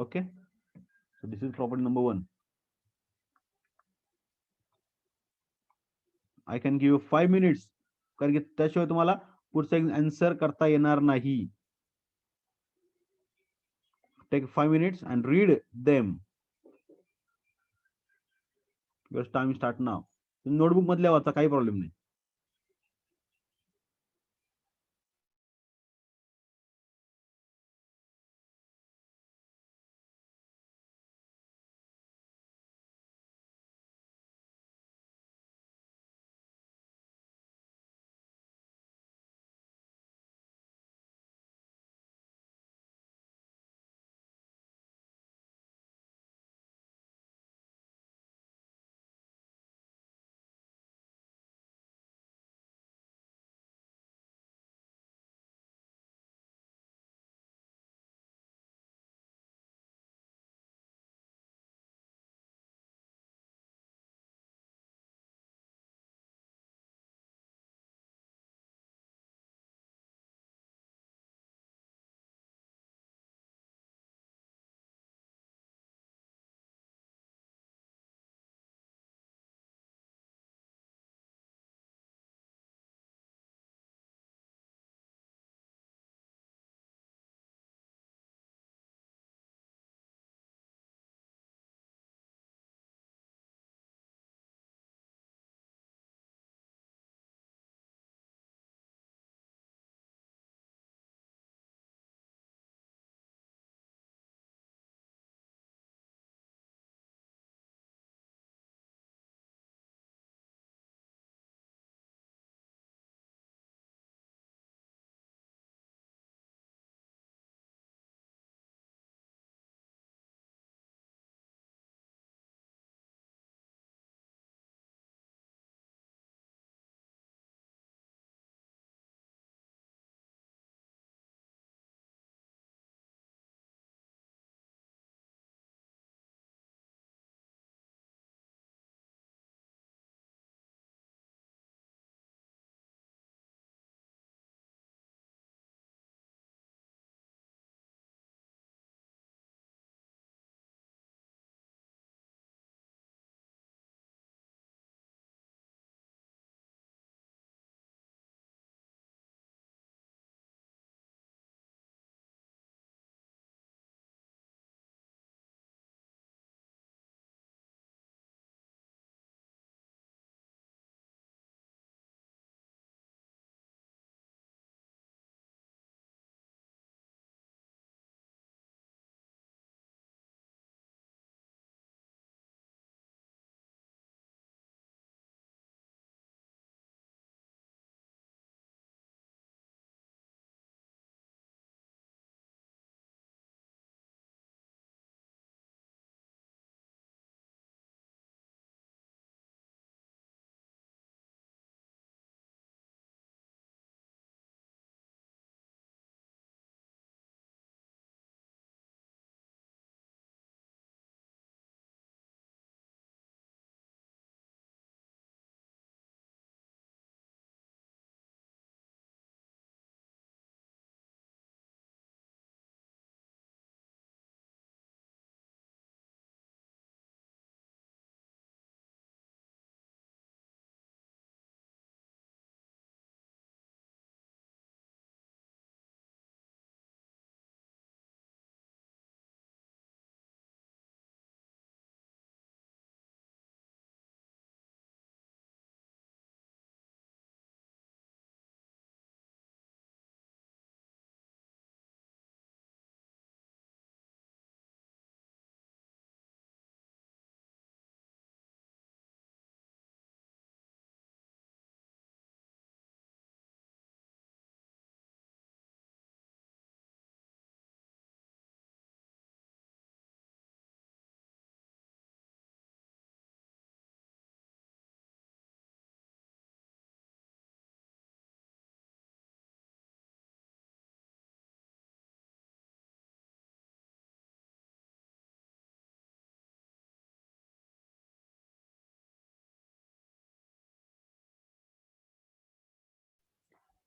Okay, so this is property number 1. I can give 5 minutes, कारण की त्याशिवाय तुम्हाला पुढचा आन्सर करता येणार नाही. Take 5 minutes and read them. Your time start now. Notebook मधल्या वाचा, काही प्रॉब्लेम नाही.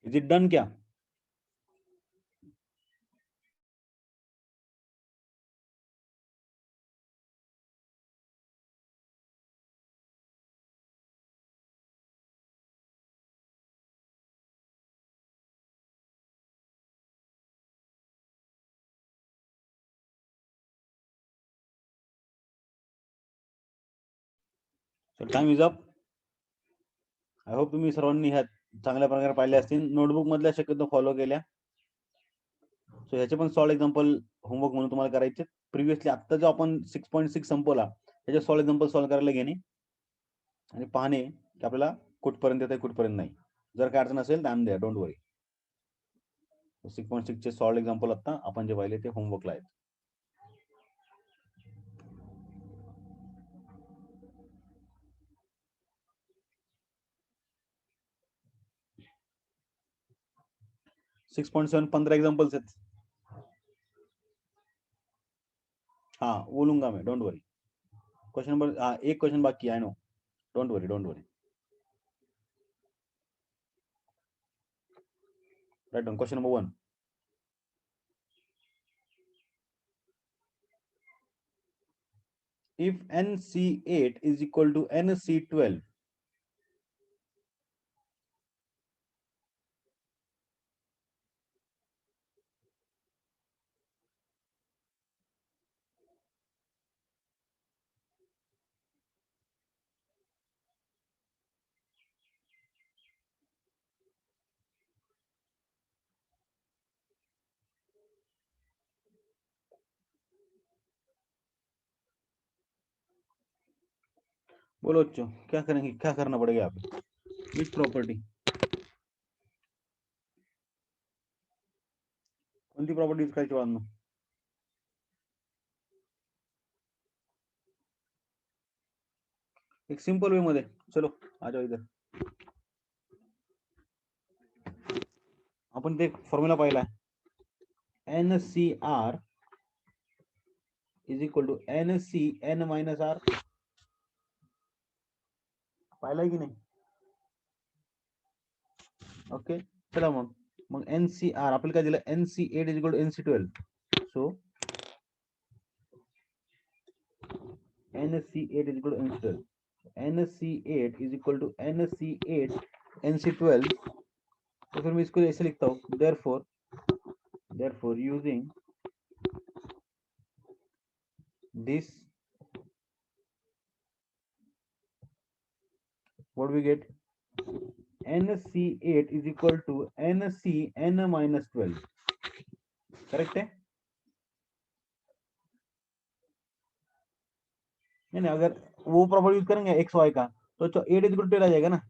इज इट डन क्या? So time is up. I hope तुम्ही सर्वांनी ह्या चांगल्या प्रकारे पाहिल्या असतील, नोटबुक मधल्या शक्यतो फॉलो केल्या. सो ह्याचे पण सॉल्व एक्झाम्पल होमवर्क म्हणून तुम्हाला करायचे. प्रिव्हियसली आता जो आपण 6.6 संपवला त्याचे सॉल्व एक्झाम्पल सॉल्व करायला घेणे आणि पाहणे की आपल्याला कुठपर्यंत येते कुठपर्यंत नाही. जर काय अडचण असेल तर I am there, don't worry. 6.6 चे सॉल्व एक्झाम्पल आता आपण जे पाहिले ते होमवर्कला आहेत. सिक्स 15 एक्झाम्पल्स आहेत. हाँ बोलूंगा मैं, डोंट वरी. क्वेश्चन नंबर एक क्वेश्चन बाकी, I know, don't worry don't worry. Write down question number 1. If NC8 is equal to NC12, बोलो बच्चों क्या करेंगे, क्या करना पड़ेगा आप? विच प्रॉपर्टी, कोणती प्रॉपर्टी यूज करायची बाळांनो? एक सिंपल वे मध्ये. चलो आ जाओ इधर. आपण ते फॉर्म्युला पाहिला, NCR is equal to NCN minus R. पाहिलाय की नाही? ओके चला मग NCR आपल्याला काय दिलं, NC8 is equal to NC12. So NC8 is equal to NC12. NC8 is equal to NC8 NC12. तो फिर मैं इसको ऐसे लिखता हूँ, therefore using this, what we get, NC8 is equal to NCN minus 12. Correct है? नहीं अगर वो प्रॉपर्टी यूज करेंगे एक्स वाई का तो 8 इज इक्वल टू 12 आ जाएगा ना.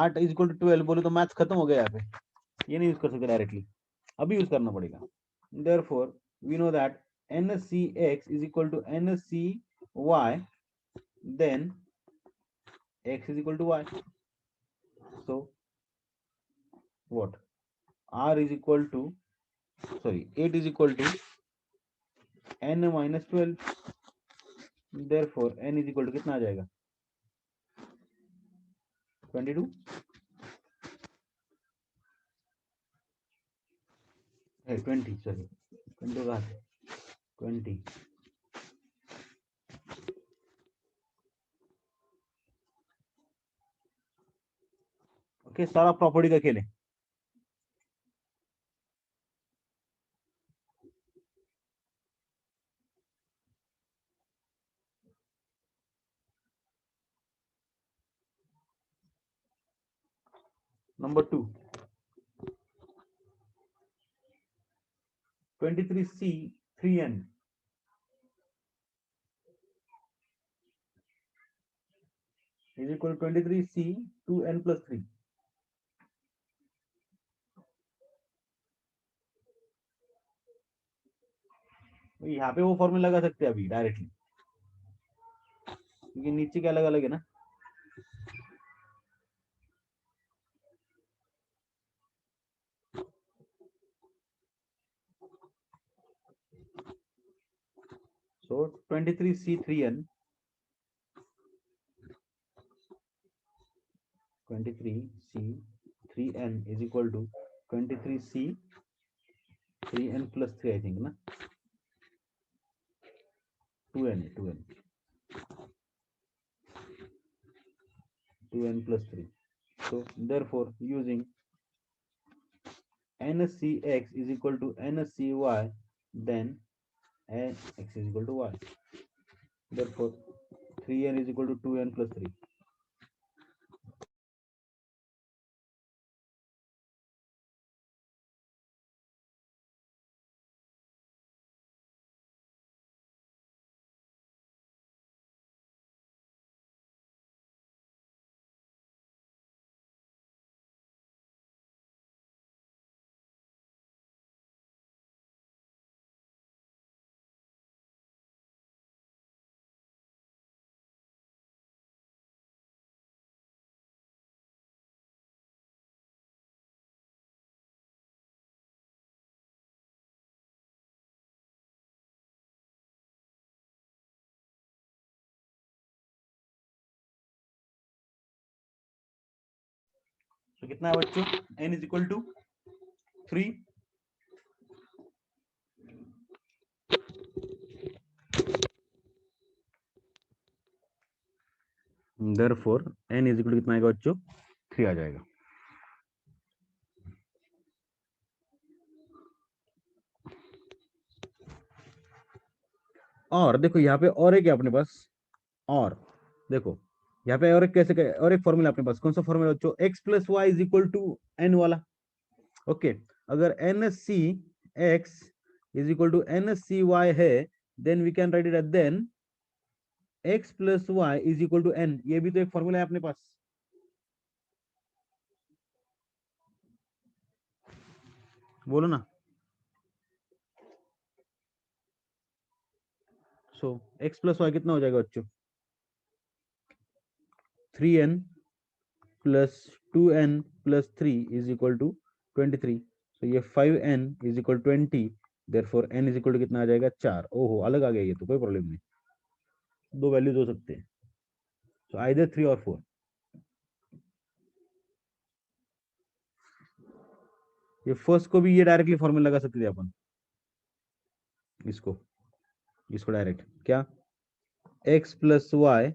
8 इज इक्वल टू 12 बोले तो मैथ्स खत्म हो गया यहाँ पे. ये नहीं यूज कर सकते डायरेक्टली, अभी यूज करना पड़ेगा. therefore we know that NCX is equal to NCY, then X is equal to Y. So what, R is equal to, sorry, 8 is equal to N minus 12. therefore N is equal to कितना आ जाएगा, 22. है 20, sorry 20 कहाँ से, 20. Okay सारा property का खेल है. Number 2, 23C 3N is equal to 23C 2N plus 3. यहाँ पे वो फॉर्मूला लगा सकते हैं अभी डायरेक्टली, क्योंकि नीचे के अलग अलग है ना. So 23C3N, 23C3N is equal to 23C3N plus 3, I think ना, 2N plus 3. So therefore using NCX is equal to NCY, then X is equal to Y. Therefore 3n is equal to 2n plus 3. तो कितना है बच्चों? n is equal to 3. Therefore n is equal to कितना आएगा बच्चों? 3 आ जाएगा. और देखो यहाँ पे और एक है अपने पास. और देखो यहाँ पे और एक कैसे और एक फॉर्मूला अपने पास. कौन सा फॉर्मूला बच्चों? x plus y is equal to n वाला. ओके, अगर n s c x is equal to n s c y है, then we can write it at then x plus y is equal to n. ये भी तो एक formula है अपने पास. बोलो ना. सो x प्लस वाई कितना हो जाएगा बच्चों? 3n plus 2n plus 3 is equal to 23. तो ये 5n is equal 20. Therefore n is equal to कितना आ जाएगा? 4. ओहो, अलग आ गया. ये तो कोई प्रॉब्लम नहीं, दो वैल्यूज हो सकते हैं. सो आइदर 3 और 4. ये फर्स्ट को भी ये डायरेक्टली फॉर्मूला लगा सकते थे अपन. इसको इसको डायरेक्ट क्या? x plus y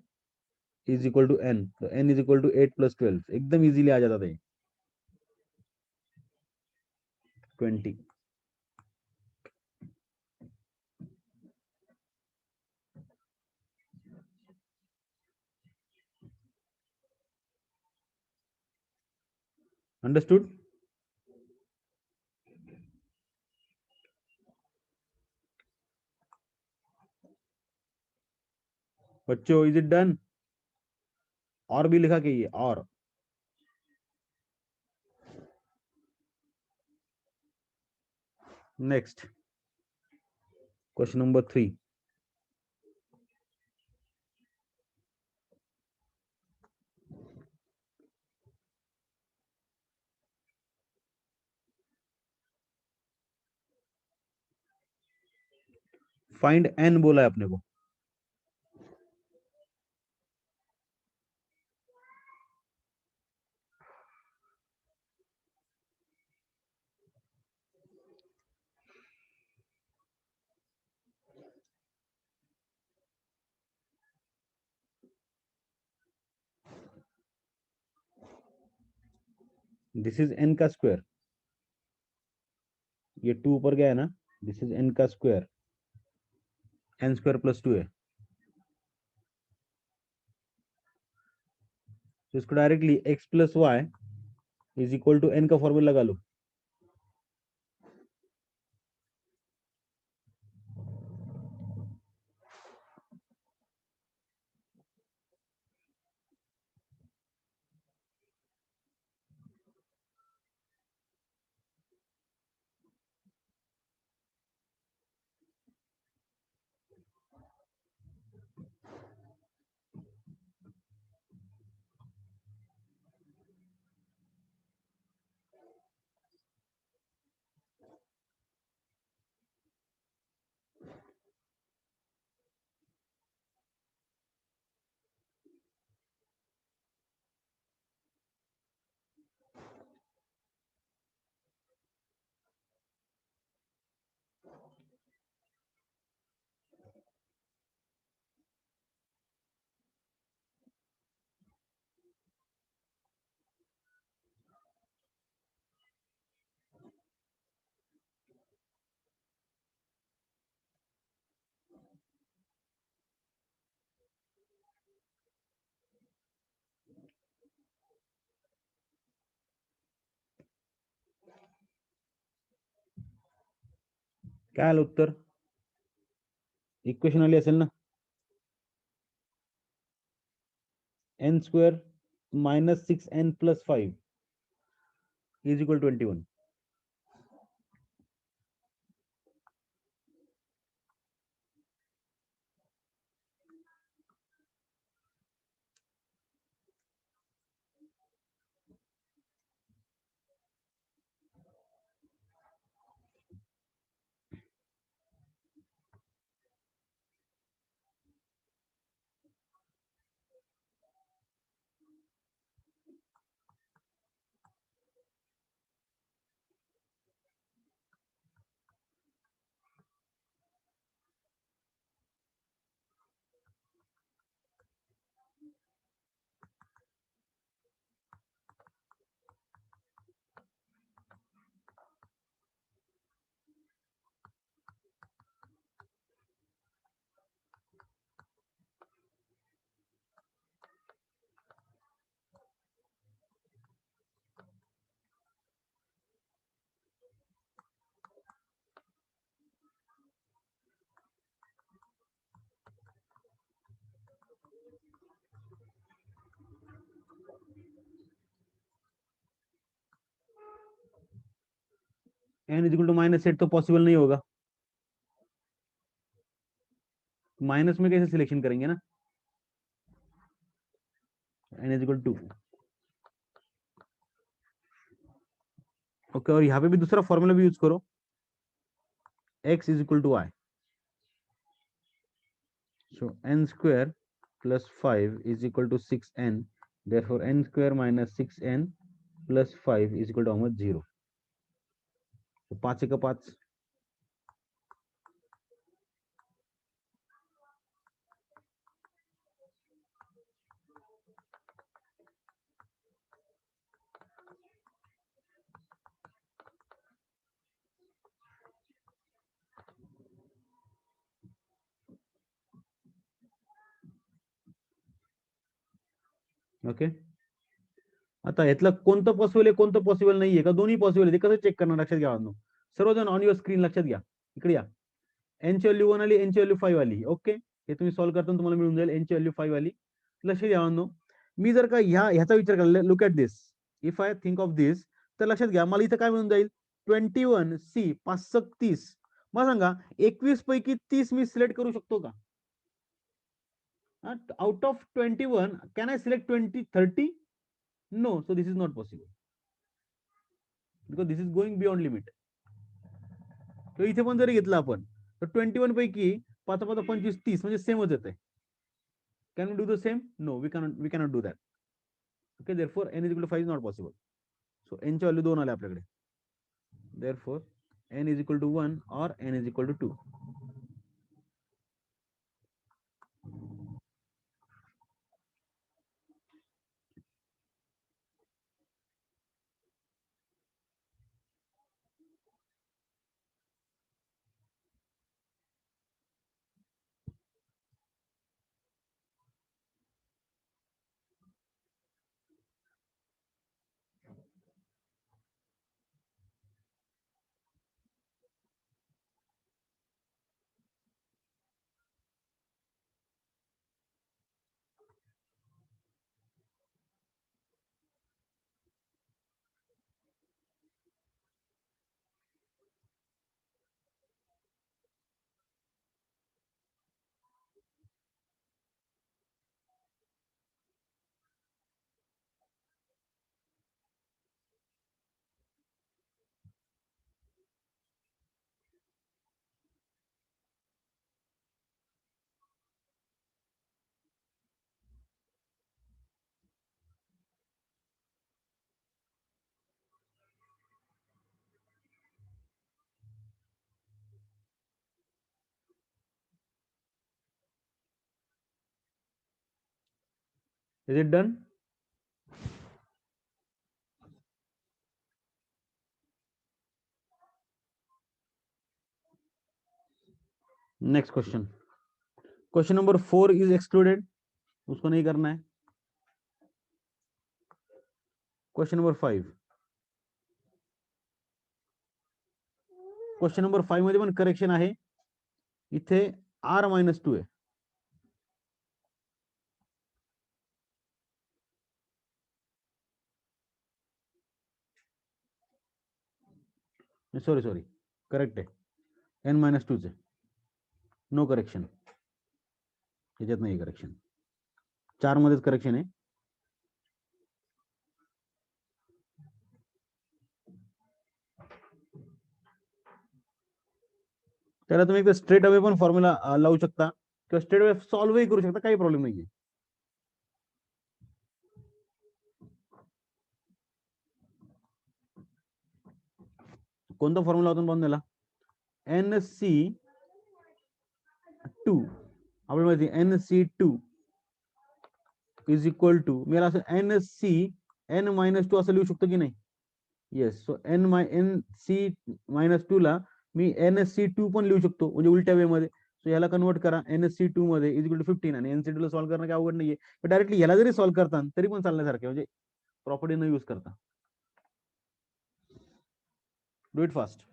is equal to n. तो n is equal to 8 plus 12. एकदम इजीली आ जाता था. 20. अंडरस्टूड? बच्चों इज इट डन? और भी लिखा कि और next question number 3. Find n बोला है अपने को. दिस इज n का स्क्वायर. ये 2 ऊपर गया है ना. दिस इज n का स्क्वायर. n स्क्वायर प्लस 2 है. तो इसको directly x plus y is equal to n का फॉर्मूला लगा लो. काय आलं उत्तर? इक्वेशन आली असेल ना, n square minus 6n plus 5 is equal 21. n is equal to -8 तो पॉसिबल नहीं होगा, माइनस में कैसे सिलेक्शन करेंगे ना, n is equal to, okay. और यहाँ पे भी दूसरा फॉर्मूला भी यूज करो, x is equal to y. So n square plus 5 is equal to 6n. Therefore, n square minus 6n plus 5 is equal to how much? 0. So 5 का 5. Okay. आता यातलं कोणतं पॉसिबल आहे, कोणतं पॉसिबल नाहीये का, दोन्ही पॉसिबल आहे, ते कसं चेक करणार लक्षात घ्या. सर्वजण ऑन युअर स्क्रीन लक्षात घ्या, इकडे या. एन ची व्हॅल्यू 1 आली, एन ची व्हॅल्यू 5 आली. ओके, हे तुम्ही सॉल्व्ह करताना तुम्हाला मिळून जाईल एन ची व्हॅल्यू 5 आली. लक्ष द्या. मी जर का ह्याचा विचार केला, look at this, if I think of this, तर लक्षात घ्या मला इथं काय मिळून जाईल, 21 5 30. मला सांगा 21 पैकी 30 मी सिलेक्ट करू शकतो का? Out of 21 can I select 30? No, so this is not possible because this is going beyond limit. तर इथे पण जरी घेतलं आपण तर 21 पैकी 5 5 25 30 म्हणजे सेमच येते. Can we do the same? No, we cannot do that. Okay, therefore n is equal to 5 is not possible. So n ची व्हॅल्यू 2 आले आपल्याकडे. Therefore n is equal to 1 or n is equal to 2. Is it done? Next question, question number 4 is excluded, उसको नहीं करना है. Question number 5, question number 5 मध्ये पण correction आहे. इथे R-2 आहे. सॉरी करेक्ट आहे. N-2 चे नो करेक्शन, त्याच्यात नाही करेक्शन. 4 मध्येच करेक्शन आहे. त्याला तुम्ही स्ट्रेट अवे पण फॉर्म्युला लावू शकता किंवा स्ट्रेट अवे सॉल्व्हही करू शकता, काही प्रॉब्लेम नाहीये. कोणता फॉर्म्युला होता पाहून त्याला? NC2 आपल्याला माहिती NC2 इज इक्वल टू, मी असं N-2 असं लिहू शकतो की नाही? येस. सो NC-2 ला मी NC2 पण लिहू शकतो, म्हणजे उलट्या वे मध्ये. सो याला कन्वर्ट करा NC2 मध्ये इज इक्वल टू 15, आणि NC2 ला सॉल्व्ह करणं काय अवघड नाहीये. डायरेक्टली याला जरी सॉल्व्ह करता तरी पण चालण्यासारखे, म्हणजे प्रॉपर्टी न यूज करता. Do it fast.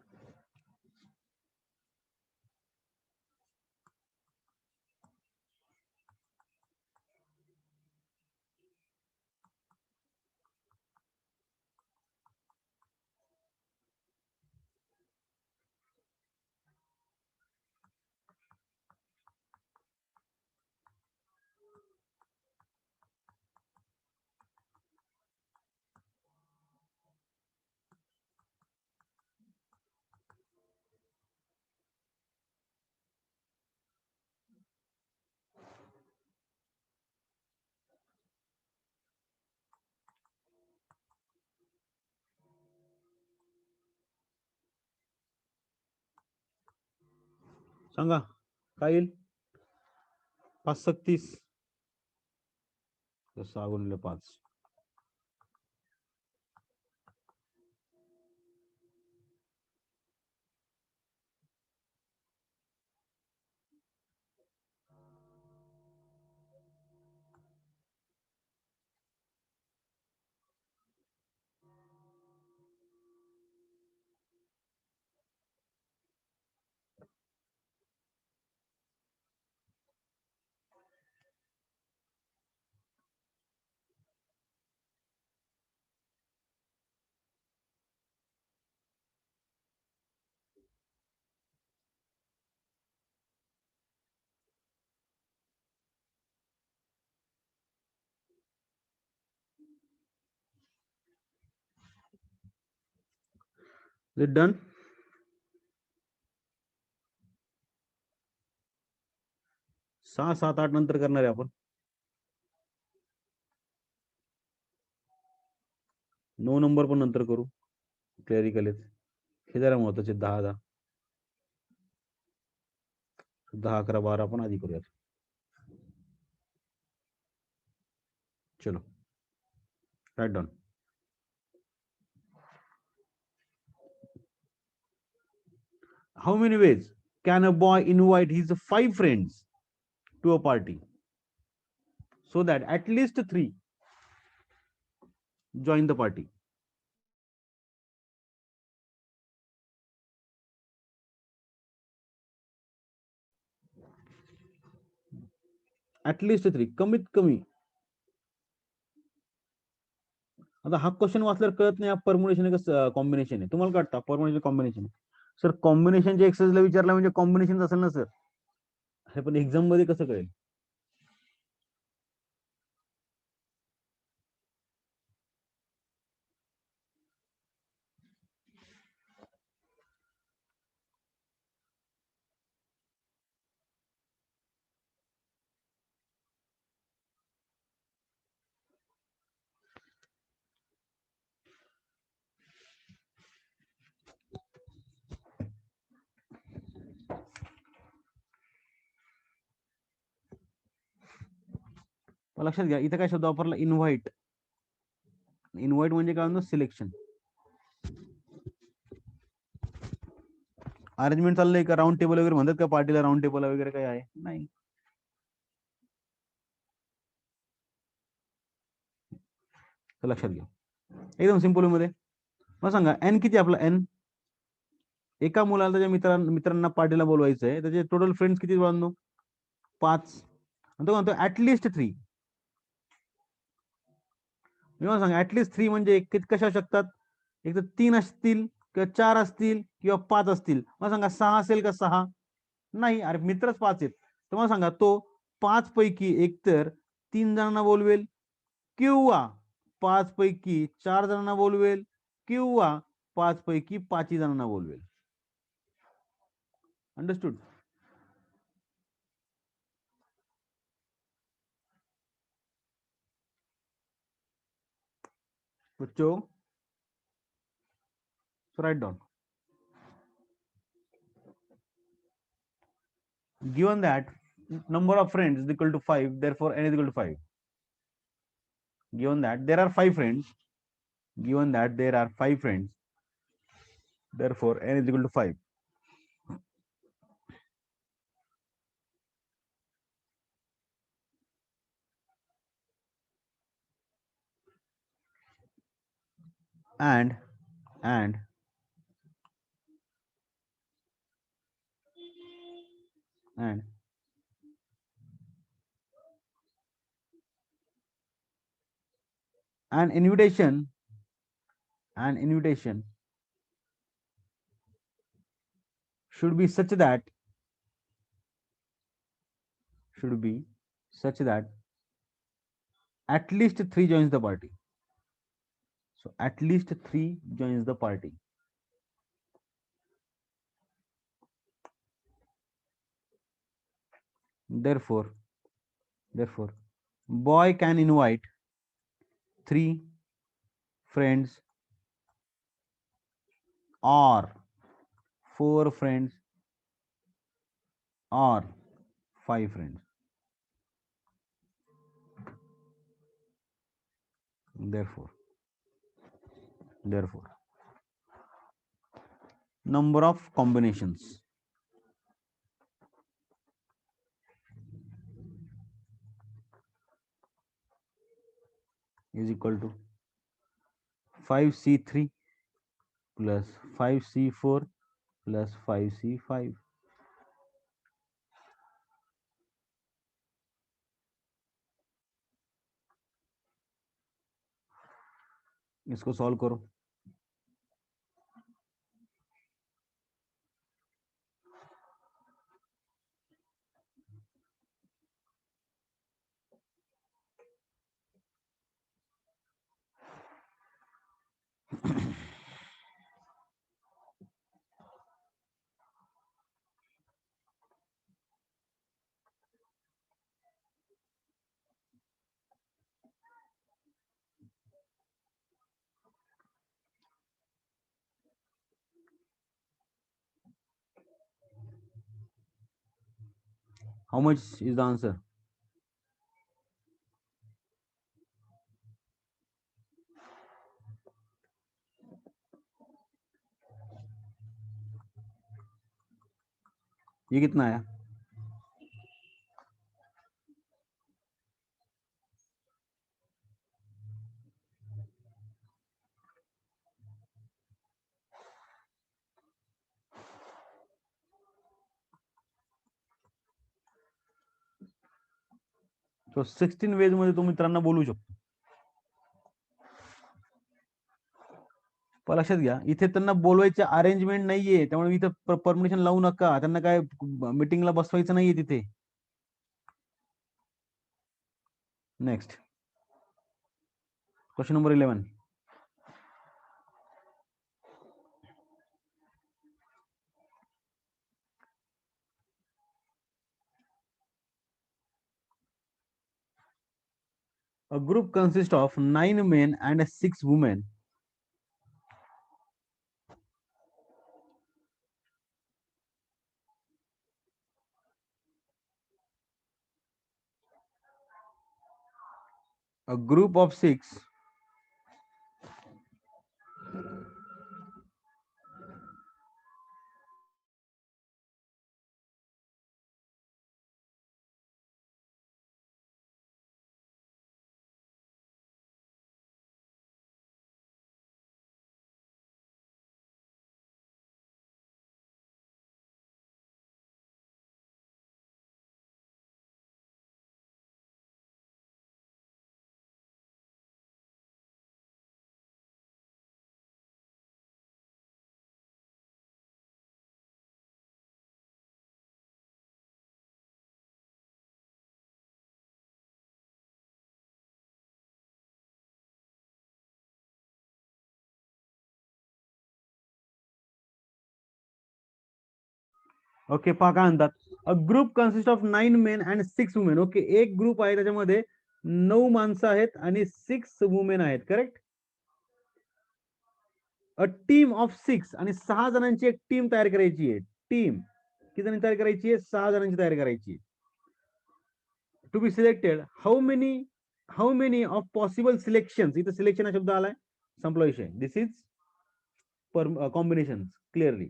सांगा काय येईल? 5-36 6 × 5. डन. 6, 7, 8 नंतर करणार आहे आपण. 9 नंबर पण नंतर करू, क्लरिकल आहेत हे जरा महत्वाचे. 10, 11, 12 पण आधी करूयात. चलो write down. How many ways can a boy invite his 5 friends to a party so that at least 3 join the party? At least 3, कमीत कमी. आता हा क्वेश्चन वाचल्यावर कळत नाही परम्युटेशन आहे कॉम्बिनेशन आहे. तुम्हाला काय वाटतं परम्युटेशन कॉम्बिनेशन आहे? सर कॉम्बिनेशनच्या एक्सरसाइजला विचारला म्हणजे कॉम्बिनेशन असेल ना सर. हे पण एक्झाम मध्ये कसं कळेल? लक्षात घ्या इथे काय शब्द वापरला? इन्व्हाइट. इन्व्हाइट म्हणजे काय म्हणतो? सिलेक्शन. अरेंजमेंट चाललंय का? राऊंड टेबल वगैरे म्हणतात का पार्टीला? राऊंड टेबल वगैरे काय आहे? नाही. लक्षात घ्या एकदम सिंपल मध्ये. मग सांगा एन किती आपला? एन एका मुलाला त्याच्या मित्रांना पार्टीला बोलवायचं आहे, त्याचे टोटल फ्रेंड्स किती बांधू? 5. तो म्हणतो ऍटलिस्ट 3. मी मला सांगा ऍटलिस्ट 3 म्हणजे कशा शकतात? एक तर 3 असतील किंवा 4 असतील किंवा 5 असतील. मला सांगा 6 असेल का 6? नाही, अरे मित्रच 5 आहेत. तर मला सांगा तो 5 पैकी एकतर 3 जणांना बोलवेल किंवा 5 पैकी 4 जणांना बोलवेल किंवा 5 पैकी 5 जणांना बोलवेल. अंडरस्टूड? बच्चों, write down. Given that number of friends is equal to 5, therefore n is equal to 5. Given that there are 5 friends, given that there are 5 friends, therefore n is equal to 5. And and and an invitation should be such that at least 3 joins the party. So at least 3 joins the party. Therefore boy can invite 3 friends or 4 friends or 5 friends. Therefore number of combinations is equal to 5C3 plus 5C4 plus 5C5. इसको solve करो. How much is the answer? ये कितना आया? तो 16 veg मध्ये तुम्ही मित्रांना बोलू शकतो. पण लक्षात घ्या इथे त्यांना बोलवायचे अरेंजमेंट नाहीये, त्यामुळे इथे परमिशन लावू नका. त्यांना काय मीटिंगला बसवायचं नाहीये तिथे. Next question number 11. A group consists of 9 men and 6 women. A group of 6 okay, पहा काय म्हणतात. A group consist of 9 men and 6 women. Okay, एक ग्रुप आहे त्याच्यामध्ये 9 माणसं आहेत आणि 6 वुमेन आहेत. करेक्ट. अ टीम ऑफ 6 आणि 6 जणांची एक टीम तयार करायची आहे. टीम किती जणांची तयार करायची आहे? 6 जणांची तयार करायची आहे. To be selected how many of possible selection. इथं सिलेक्शन हा शब्द आलाय, संपला विषय. This is combination clearly.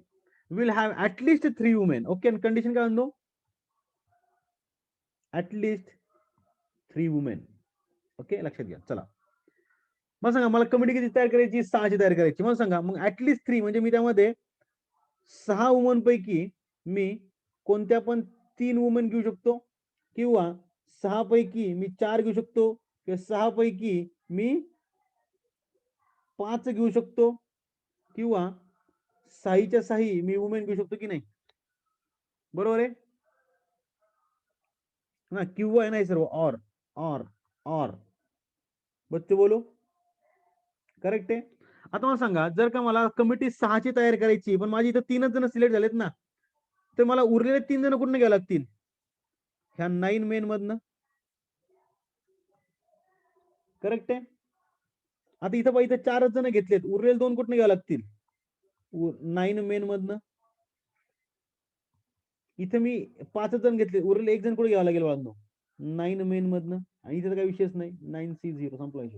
Will have at least 3 women. Okay, आणि कंडिशन काय म्हणतो? At least 3 women. ओके, लक्षात घ्या. चला, मग सांगा मला कमिटी किती तयार करायची? 6ची तयार करायची. मग सांगा, मग ऍटलिस्ट 3 म्हणजे मी त्यामध्ये 6 वुमन पैकी मी कोणत्या पण 3 वुमन घेऊ शकतो, किंवा 6 पैकी मी 4 घेऊ शकतो, किंवा 6 पैकी मी 5 घेऊ शकतो, किंवा 6च्या 6 मी वुमेन घेऊ शकतो की नाही? बरोबर आहे ना? किंवा आहे नाही सर्व और बच्चे बोलो. करेक्ट आहे. आता मला सांगा, जर का मला कमिटी 6ची तयार करायची, पण माझी इथं 3च जण सिलेक्ट झालेत ना, तर मला उरलेले 3 जण कुठून घ्यावे लागतील? ह्या 9 मेन मधनं. करेक्ट आहे. आता इथं इथं 4च जण घेतलेत, उरलेले 2 कुठून घ्यावे लागतील? 9 मेन मधनं. इथे मी 5 जण घेतले, उरलेले 1 जण कुठे घ्यावा लागेल बाळांनो? 9 मेन मधनं. आणि इथे काही विषयच नाही. 9C0 संपला विषय.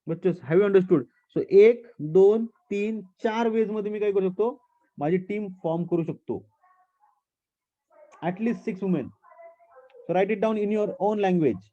बच्चोस, have you understood? So 1 2 3 4 ways मध्ये मी काय करू शकतो? माझी टीम फॉर्म करू शकतो. At least 6 women. So write it down in your own language.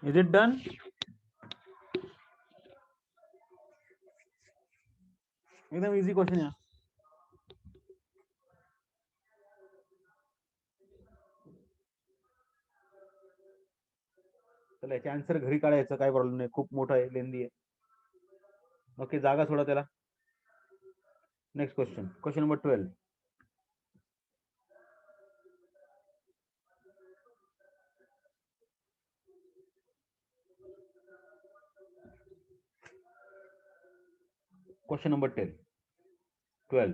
Is it done? एकदम इझी क्वेश्चन आहे. चला, याचे आन्सर घरी काढायचं, काय प्रॉब्लेम नाही. खूप मोठा आहे, लेंदी आहे. ओके, जागा सोडा त्याला. Next question, question number 12. Question number 10, 12.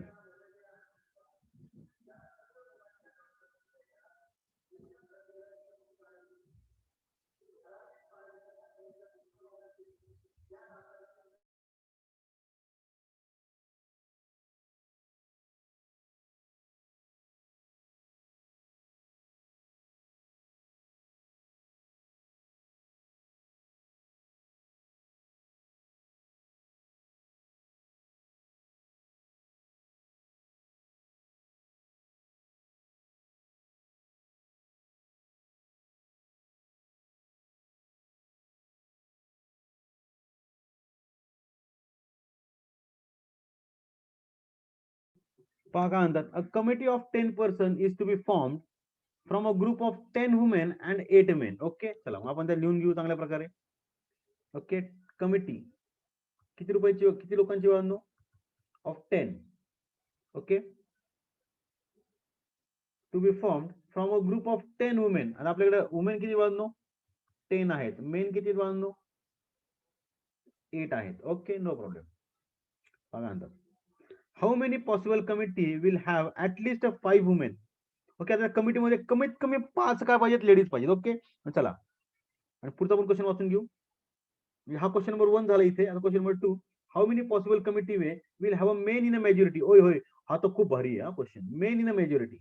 पहा काय म्हणतात, a committee of 10 person is to be form from a group of 10 women and 8 men. Okay, चला मग आपण त्या लिहून घेऊ चांगल्या प्रकारे. ओके, कमिटी किती रुपयाची, किती लोकांची बांधू, of 10. Okay, to be form from a group of 10 women. आणि आपल्याकडे वुमेन किती बांधू, 10 आहेत. मेन किती बांधू, 8 आहेत. Okay, no problem. बघा नंतर, how many possible committee will have at least 5 women. Okay, आता कमिटीमध्ये कमीत कमी 5 काय पाहिजेत, लेडीज पाहिजेत. ओके, चला आणि पुढचा पण क्वेश्चन वाचून घेऊ. हा क्वेश्चन नंबर 1 झाला इथे. आता question number 2, how many possible committee will have a men in a majority. ओय होय, हा तर खूप भारी आहे हा question. Men in a majority.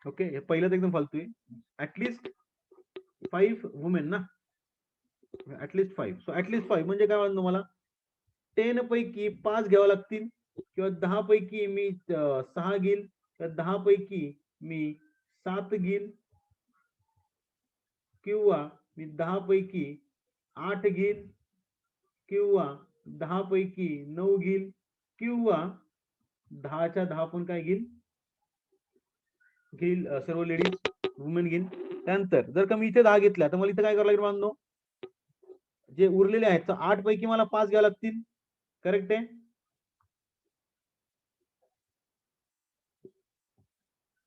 Okay, हे पहिलं तर एकदम फालतू आहे. ऍटलिस्ट 5 वुमेन ना, ऍटलिस्ट 5. सो ऍटलिस्ट 5 म्हणजे काय म्हणतो मला, 10 पैकी 5 घ्यावं लागतील, किंवा 10 पैकी मी 6 घेईल, तर 10 पैकी मी 7 घेईल, किंवा मी 10 पैकी 8 घेईल, किंवा 10 पैकी 9 घेईल, किंवा 10च्या 10 पण काय घेईल, सर्व लेडीज वुमेन घेईल. त्यानंतर जर का मी इथे 10 घेतल्या, तर मला इथे काय करावं लागेल बांधनो, जे उरलेले आहेत तर 8 पैकी मला 5 घ्यावं लागतील. करेक्ट आहे.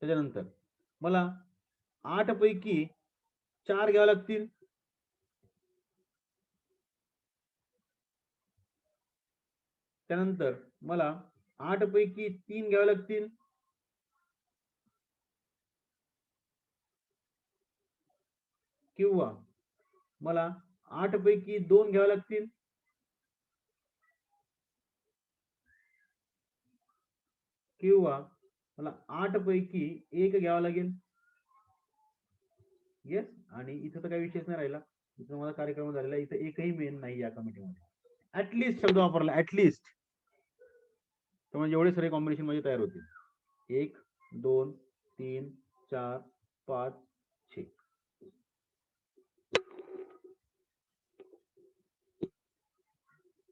त्याच्यानंतर मला 8 पैकी 4 घ्यावं लागतील. त्यानंतर मला 8 पैकी 3 घ्यावे लागतील. किंवा मला 8 पैकी 2 घ्यावे लागतील. किंवा मला 8 पैकी 1 घ्यावा लागेल. येस, आणि इथं तर काही विशेष नाही राहिला. इथं माझा कार्यक्रम झालेला, इथं एकही मेन नाही या कमिटीमध्ये. ऍटलिस्ट शब्द वापरला, ऍटलिस्ट. तर म्हणजे एवढे सगळे कॉम्बिनेशन मध्ये तयार होतील. 1 2 3 4 5 6.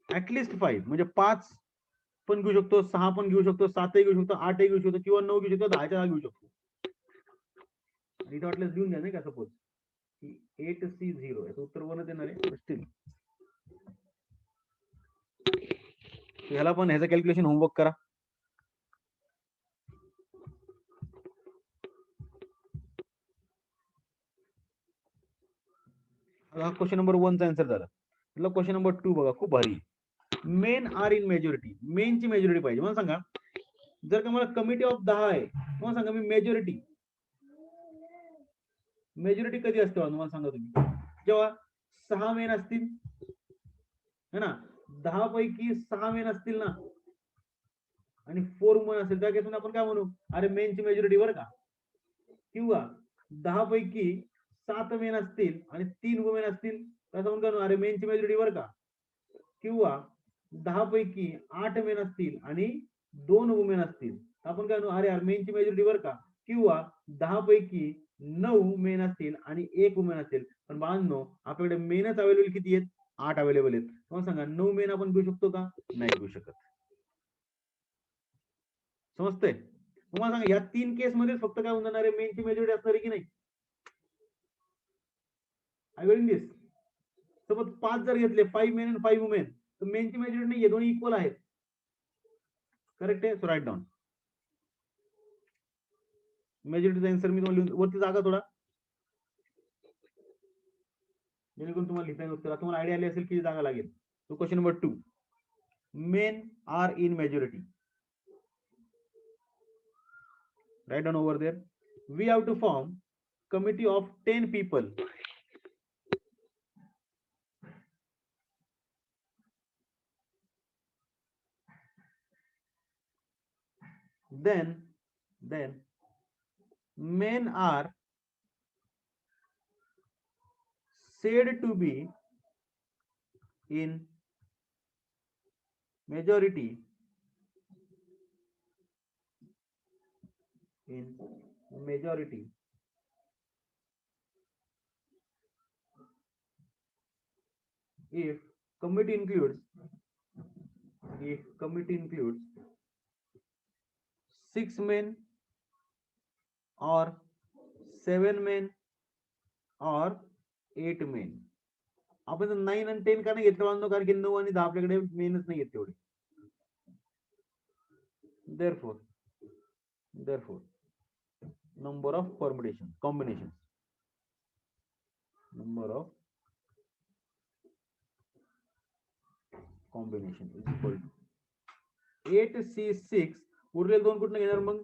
ऍटलिस्ट 5 म्हणजे 5 पण घेऊ शकतो, 6 पण घेऊ शकतो, 7 घेऊ शकतो, 8 घेऊ शकतो, किंवा 9 घेऊ शकतो, 10च्या 10 घेऊ शकतो. इथं वाटलं लिहून घ्या नाही का, सपोज 8C0 याचं उत्तर बनत येणार आहे. स्टील ह्याला पण ह्याचं कॅल्क्युलेशन होमवर्क करा. हा क्वेश्चन नंबर 1 चा आन्सर झाला. क्वेश्चन नंबर 2 बघा, खूप भारी. Men are in majority. मेनची मेजॉरिटी पाहिजे. मला सांगा, जर का मला कमिटी ऑफ 10 आहे, मला सांगा मी मेजॉरिटी कधी असते मला सांगा तुम्ही, जेव्हा 6 मेन असतील, है ना, 10 पैकी 6 मेन असतील ना, आणि 4 वुमन असेल, त्या केसून आपण काय म्हणू, अरे मेनची मेजॉरिटी बरं का. किंवा 10 पैकी 7 मेन असतील आणि 3 वुमेन असतील, तर आपण म्हणू अरे मेनची मेजॉरिटी बरं का. किंवा 10 पैकी 8 मेन असतील आणि 2 वुमेन असतील, आपण काय म्हणू, अरे यार मेनची मेजॉरिटी बरं का. किंवा 10 पैकी 9 मेन असतील आणि 1 वुमेन असेल. पण बाळांनो, आपल्याकडे मेनच अवेलेबल किती आहेत, 8 अवेलेबल आहेत. मग सांगा 9 मेन आपण घेऊ शकतो का, नाही घेऊ शकत. समजतंय. तुम्हाला सांगा, या 3 केस मध्ये फक्त काय होणार आहे, मेनची मेजॉरिटी असणार आहे की नाही. I will this. सपोज 5 जर घेतले, 5 मेन आणि 5 वुमेन, तर मेनची मेजॉरिटी नाही, दोन्ही इक्वल आहेत. करेक्ट आहे. सो राईट डाऊन मेजॉरिटीचा आन्सर मी तुम्हाला वरती जागा थोडा, जेणेकरून तुम्हाला लिहिता येईल. तुम्हाला आयडिया आली असेल किती जागा लागेल. तो question number 2, men are in majority. Write down over there. We have to form committee of 10 people. Then men are said to be in majority if committee includes The committee includes 6 men or 7 men or 8 men. आपण 9 आणि 10 का नाही घेतलं बांधतो, कारण की 9 आणि 10 आपल्याकडे मेनच नाही येत तेवढे. Therefore number of permutation combinations, number of combination is equal to 8C6. उरलेले 2 कुठनं घेणार मग?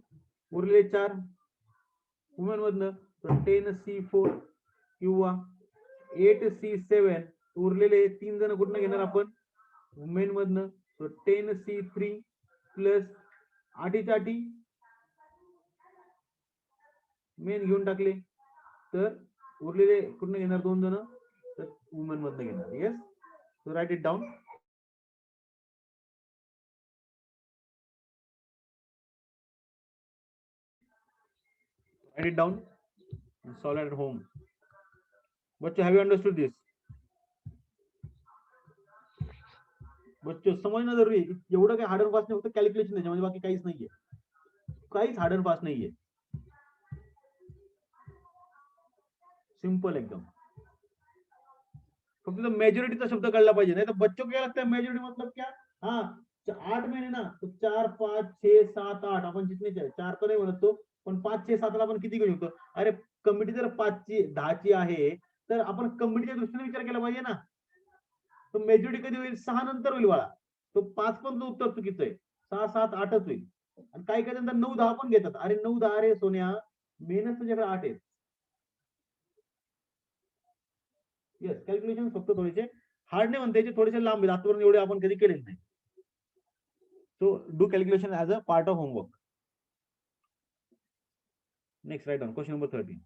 उरलेले 4 वुमेन मधनं, तर 10C4 किंवा 8C7. उरलेले 3 जण कुठनं घेणार आपण? वुमेन मधनं, तर 10C3 प्लस 8 मेन घेऊन टाकले, तर उरलेले कुठनं घेणार 2 जण? तर वुमेन मधनं घेणार. Yes, so write it down. Write it down and solve it at home. बच्चों, have you understood this? बच्चों, समझना जरूरी है. एवढं काही हार्ड अँड फास्ट नाही, फक्त कॅल्क्युलेशन त्याच्यामध्ये, बाकी काहीच नाहीये. काहीच हार्ड अँड फास्ट नाहीये. सिंपल एकदम. फक्त मेजॉरिटीचा शब्द कळला पाहिजे, नाही तर बच्चों को क्या लगता है मेजॉरिटी मतलब क्या? हाँ, 8 में है ना, तो 4 5 6 7 8 आपण जितने 4 तो नाही म्हणत तो, पण 5 6 7 ला आपण किती घेऊ शकतो? अरे कमिटी जर 5 ची 10 ची आहे, तर आपण कमिटीच्या दृष्टीने विचार केला पाहिजे ना. तो मेजॉरिटी कधी होईल? 6 नंतर होईल बाळा. तो 5 पण उत्तर चुकीचं आहे. 6 7 8च होईल. आणि काही काही नंतर 9 10 पण घेतात. अरे 9 10 रे सोन्या, मेहनत तुझ्याकडे 8 आहे. येस, कॅल्क्युलेशन फक्त थोडेसे हार्ड नाही म्हणते, थोडेसे लांब आहेत, आतापर्यंत एवढे आपण कधी केलेच नाही. So do calculation as a part of homework. Next, write down question number 13.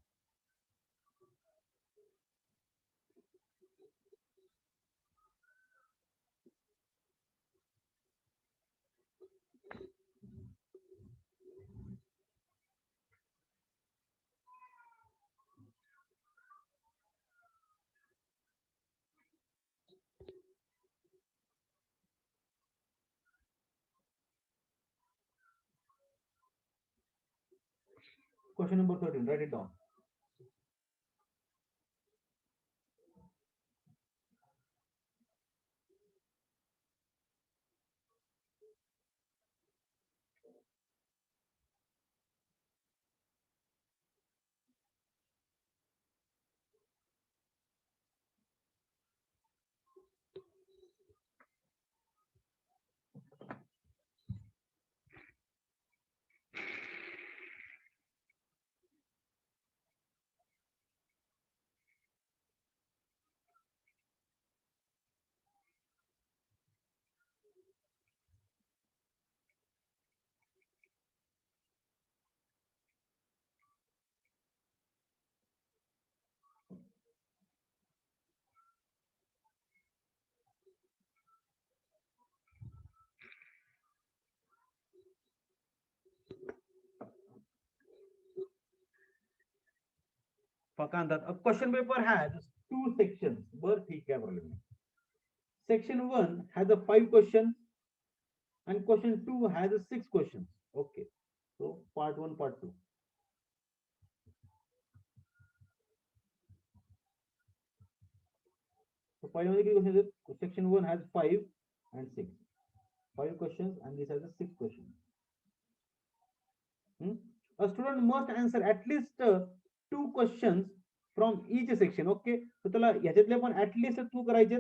Question number 13, write it down. A question paper has 2 sections. But ठीक है problem. Section 1 has a 5 questions and question 2 has a 6 questions. Okay. So part 1, part 2. So section 1 has 5 and 6. 5 questions and this has a 6 questions. A student must answer at least 2 questions from each section. Okay. So त्याला याच्यातले पण at least 2 करायचे,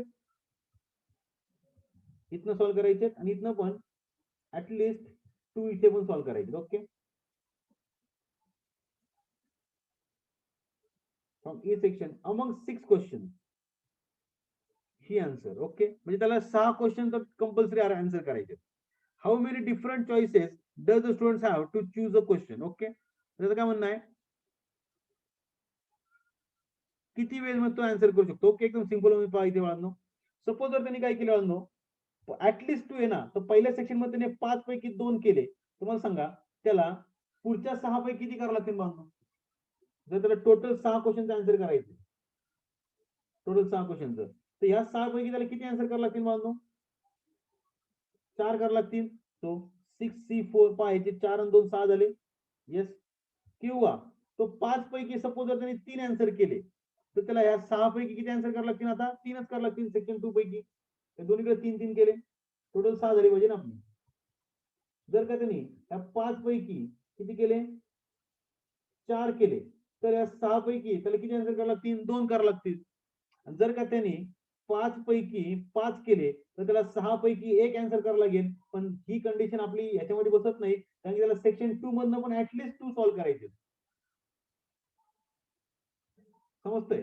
इथनं solve करायचे आणि इथनं पण at least 2 इथे पण सॉल्व करायचे. Okay. From each section among 6 questions he answer. Okay. म्हणजे त्याला 6 क्वेश्चन तर कंपल्सरी आन्सर करायचे. How many different choices does the students have to choose a question. Okay. त्याचं काय म्हणणं आहे, किती वेळ मध्ये तो आन्सर करू शकतो. ओके, एकदम सिंपल मध्ये पहा इथे बाळांनो. सपोज जर त्यांनी काय केलं बाळांनो, ऍटलिस्ट 2 आहे ना, तर पहिल्या सेक्शन मध्ये त्याने 5 पैकी 2 केले, तुम्हाला सांगा त्याला पुढच्या 6 पैकी किती करावं लागतील बाळांनो? जर त्याला टोटल 6 क्वेश्चनचे आन्सर करायचे, टोटल 6 क्वेश्चनचं, तर ह्या 6 पैकी त्याला किती आन्सर करावं लागतील बाळांनो? 4 करावं लागतील. सो 6C4 पहा याचे 4 आणि 2 6 झाले. येस. किंवा तो 5 पैकी सपोज जर त्याने 3 आन्सर केले तर त्याला या 6 पैकी किती आन्सर करावं लागतील? आता 3च करावं लागतील सेकंड 2 पैकी. दोन्हीकडे 3 3 केले, टोटल 6 झाले पाहिजे ना आपली. जर का त्यांनी या 5 पैकी किती केले? 4 केले तर या 6 पैकी त्याला किती आन्सर करावं लागतील? 2 करावं लागतील. जर का त्यांनी 5 पैकी 5 केले तर त्याला 6 पैकी 1 आन्सर करावं लागेल. पण ही कंडिशन आपली याच्यामध्ये बसत नाही, कारण की त्याला सेक्शन 2 मधनं पण ऍटलीस्ट 2 सॉल्व्ह करायचे. समजतंय?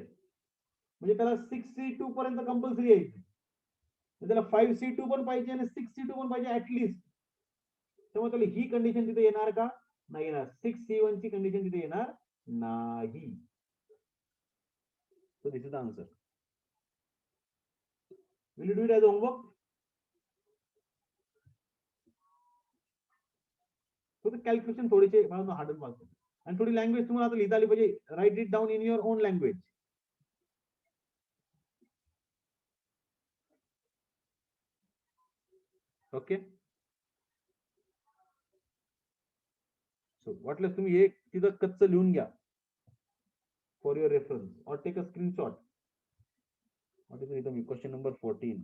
म्हणजे त्याला 6C2 पर्यंत कंपल्सरी यायचं. त्याला 5C2 पण पाहिजे आणि 6C2 पण पाहिजे ऍटलीस्ट. तेव्हा त्याला ही कंडिशन तिथे येणार का? नाही येणार. 6C1 ची कंडिशन तिथे येणार नाही. So this is the answer. Will you do it as homework? So the calculation थोडेसे मला हार्डच वाटतं. आणि थोडी लँग्वेज तुम्हाला आता लिहिता आली पाहिजे. Write it down in your own language. Okay. So वाटल्यास तुम्ही एक तिथं कच्च लिहून घ्या फॉर युअर रेफरन्स और take a screenshot. What is it? Question number 14.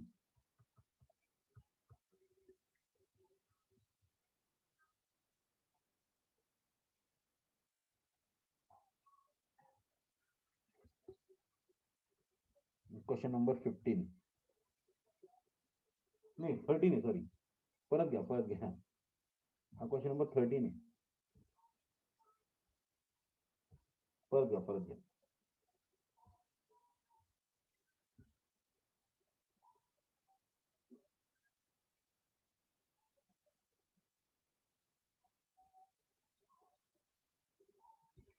Question number 15. नाही 13 आहे, सॉरी. परत घ्या, परत घ्या. हा क्वेश्चन नंबर 13 आहे. परत घ्या, परत घ्या.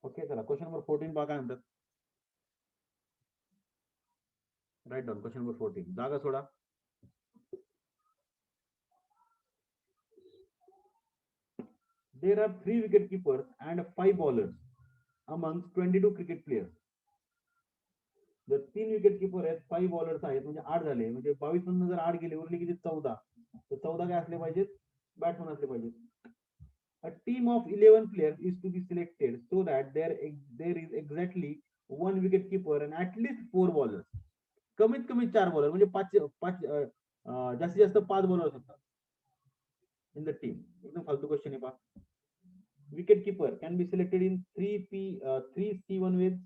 ओके, चला क्वेश्चन नंबर 14 पहा काय म्हणतात. Write down question number 14. जागा सोडा. There are 3 wicket keepers and 5 bowlers amongst 22 cricket players. जर 3 विकेट किपर आहेत, 5 बॉलर्स आहेत, म्हणजे 8 झाले. म्हणजे 22 मधून जर 8 गेले उरले किती? 14. तर 14 काय असले पाहिजेत? बॅट्समन असले पाहिजेत. A team of 11 players is to be selected so that there is exactly 1 wicket keeper and at least 4 bowlers. कमीत कमी 4 बॉलर म्हणजे 5 जास्तीत जास्त 5 बॉलर असतात इन द टीम. एकदम फालतू क्वेश्चन आहे पहा. Wicket keeper can be selected in 3C1 with.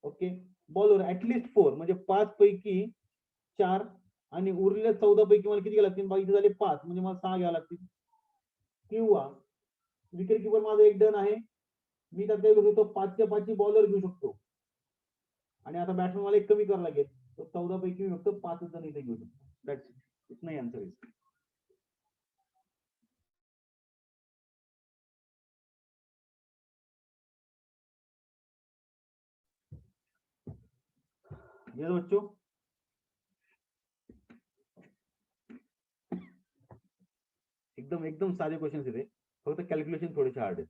Okay. Bowler at least 4 म्हणजे 5 पैकी 4 आणि उरलेल्या 14 पैकी मला किती घ्यावं लागतील? बाकीचे झाले 5 म्हणजे मला 6 घ्यावं लागतील. किंवा विकेट कीपर माझा एक डन आहे. मी त्यात काय करू शकतो? 5च्या 5 बॉलर घेऊ शकतो. आणि आता बॅट्समन मला एक कमी करावं लागेल. तर 14 पैकी मी फक्त 5 जण इथे घेऊ शकतो. That's it. नाही आन्सर इज. ये बच्चों, एकदम एकदम साधे क्वेश्चन आहेत. फक्त कॅल्क्युलेशन थोडेसे हार्ड आहेत.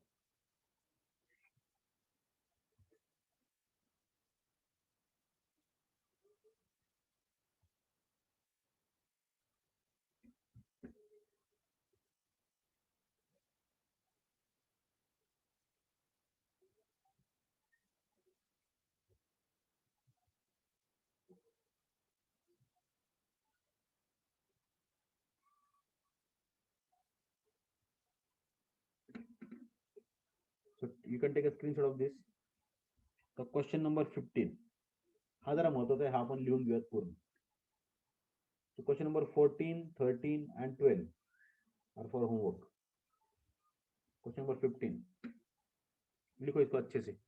So you can take a screenshot of this. तर क्वेश्चन नंबर 15 हा जरा महत्वाचा आहे. हा आपण लिहून घेऊयात पूर्ण. So question number 14, 13 and 12 are for homework. Question number 15 लिखो इसको अच्छे से.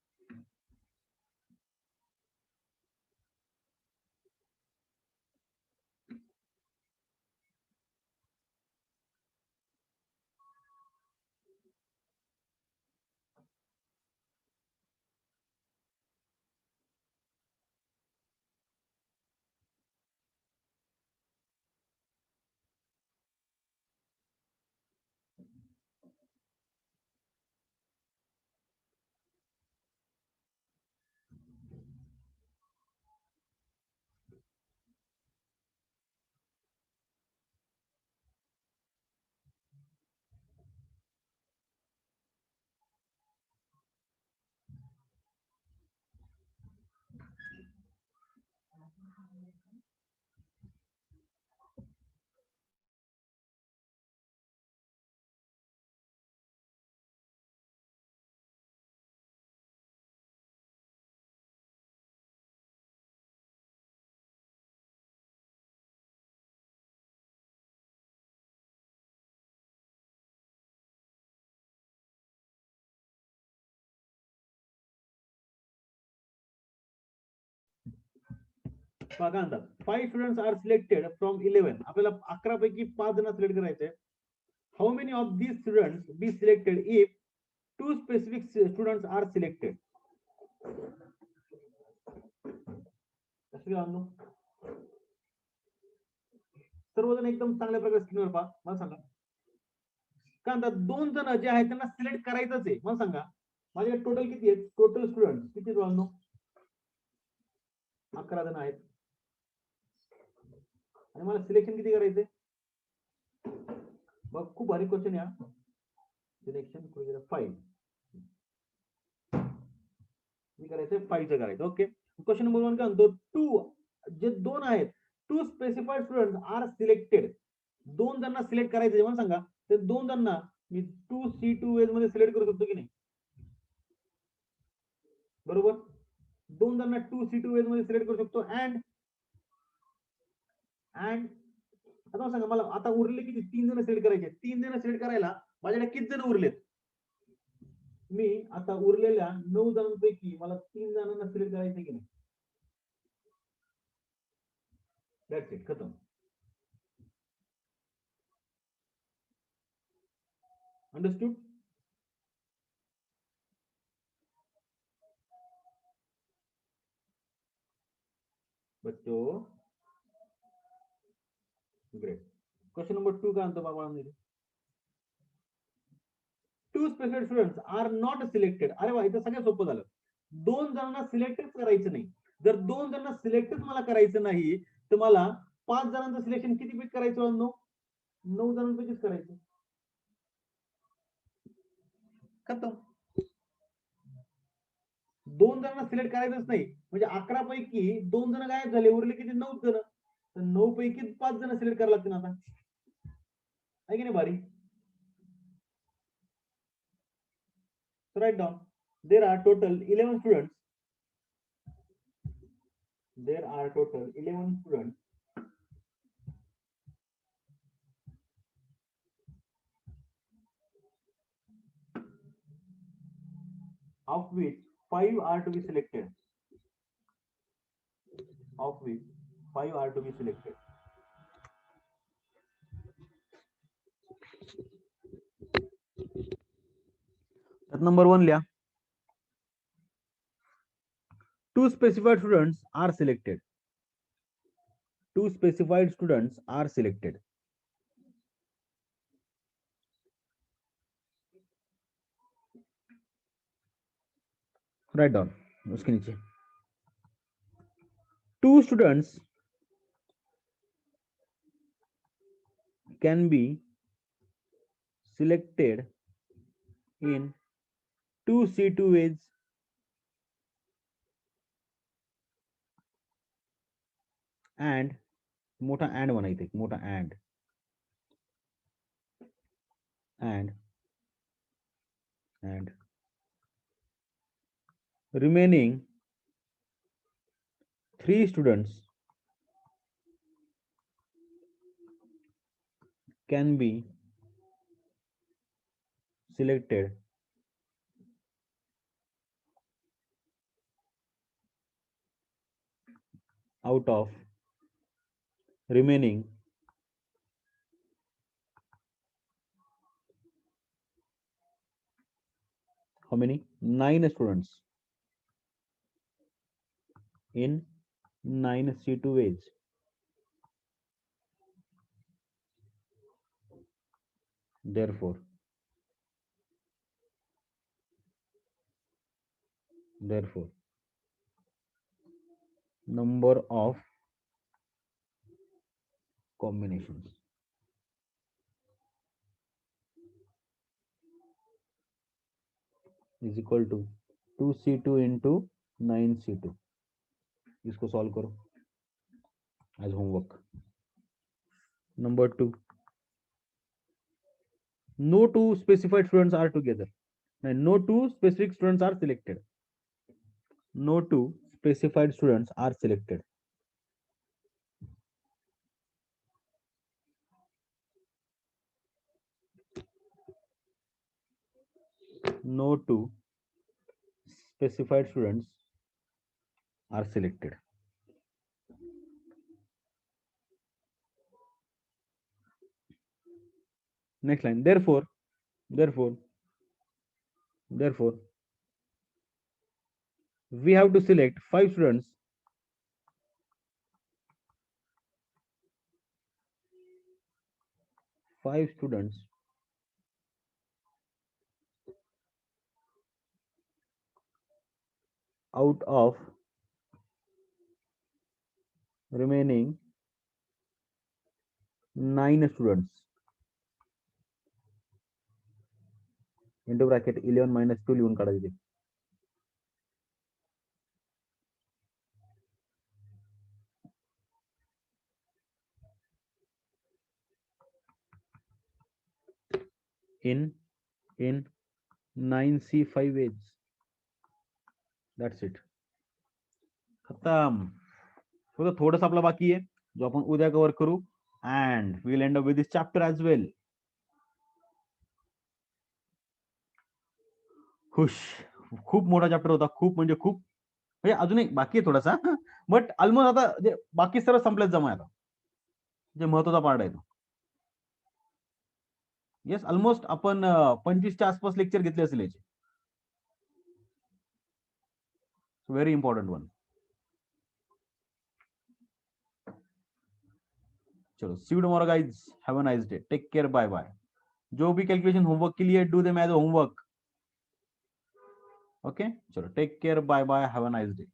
काय म्हणतात 5 स्टुडंट्स आर सिलेक्टेड फ्रॉम 11. आपल्याला 11 पैकी 5 जण सिलेक्ट करायचे. How many of these students be selected if 2 specific students are selected. सर्वजण एकदम चांगल्या प्रकारे स्क्रीनवर पहा. मला सांगा काय म्हणतात 2 जण जे आहेत त्यांना सिलेक्ट करायचंच आहे. मला सांगा माझ्याकडे टोटल किती आहेत? टोटल स्टुडंट किती आहेत? 11 जण आहेत आणि मला सिलेक्शन किती करायचंय? बघ खूप भारी क्वेश्चन या. सिलेक्शन 5 मी करायचंय 5चं करायचं. ओके क्वेश्चन नंबर 1 काय म्हणतो 2 जे 2 आहेत 2 स्पेसिफाईड स्टुडंट्स आर सिलेक्टेड. 2 जणांना सिलेक्ट करायचं मला सांगा ते 2 जणांना मी 2C2 वेज मध्ये सिलेक्ट करू शकतो की नाही? बरोबर 2 जणांना 2C2 वेज मध्ये सिलेक्ट करू शकतो. अँड आता सांगा मला आता उरले किती? 3 जण सिलेक्ट करायचे. 3 जण सिलेक्ट करायला माझ्याकडे किती जण उरलेत? मी आता उरलेल्या 9 जणांपैकी मला 3 जणांना सिलेक्ट करायचे की नाही? दॅट्स इट खतम. अंडरस्टूड? बच्चो ग्रेट. क्वेश्चन नंबर 2 काय म्हणतो बाबा? 2 special students are not selected. अरे वा इथं सगळं सोपं झालं. 2 जणांना सिलेक्टच करायचं नाही. जर 2 जणांना सिलेक्टच मला करायचं नाही तर मला 5 जणांचं सिलेक्शन किती पैकी करायचं? 9 जणांपैकीच करायचं. खतम. 2 जणांना सिलेक्ट करायचंच नाही म्हणजे 11 पैकी 2 जण गायब झाले. उरले किती? 9 जण. तर 9 पैकी 5 जण सिलेक्ट करायला लागतील आता. आहे की नाही भारी? So write down there are total 11 students. There are total 11 students of which 5 are to be selected. Of which 5 are to be selected. Number 1 लिहा. 2 specified students are selected. 2 specified students are selected. Write down. उसके नीचे 2 students can be selected in 2C2 ways. And मोठा and बनाइए. मोठा and remaining 3 students can be selected out of remaining how many? 9 students in 9C2 ways. Therefore number of combinations is equal to 2C2 into 9C2. इसको solve करो. as homework. Number 2, no two specified students are together. No two specific students are selected. No two specified students are selected. No two specified students are selected. Next line. Therefore, we have to select 5 students out of remaining 9 students into bracket 11 minus 2 लिहून काढायचे. in 9C5As. That's it. खत्म. तो थोडंसं आपला बाकी आहे जो आपण उद्या कव्हर करू and we'll end up with this chapter as well. खुश. खूप मोठा चॅप्टर होता. खूप म्हणजे खूप. म्हणजे अजून एक बाकी आहे थोडासा बट ऑलमोस्ट आता जे बाकी सर्व संपलेत जमा आता जे महत्वाचा पार्ट आहे तो. येस ऑलमोस्ट आपण 25च्या आसपास लेक्चर घेतले असेल याचे. Very important one. चलो see you tomorrow guys. Have a nice day. Take care. Bye bye. जो भी कैलकुलेशन होमवर्क के लिए do them as homework. Okay चलो take care. Bye bye. Have a nice day.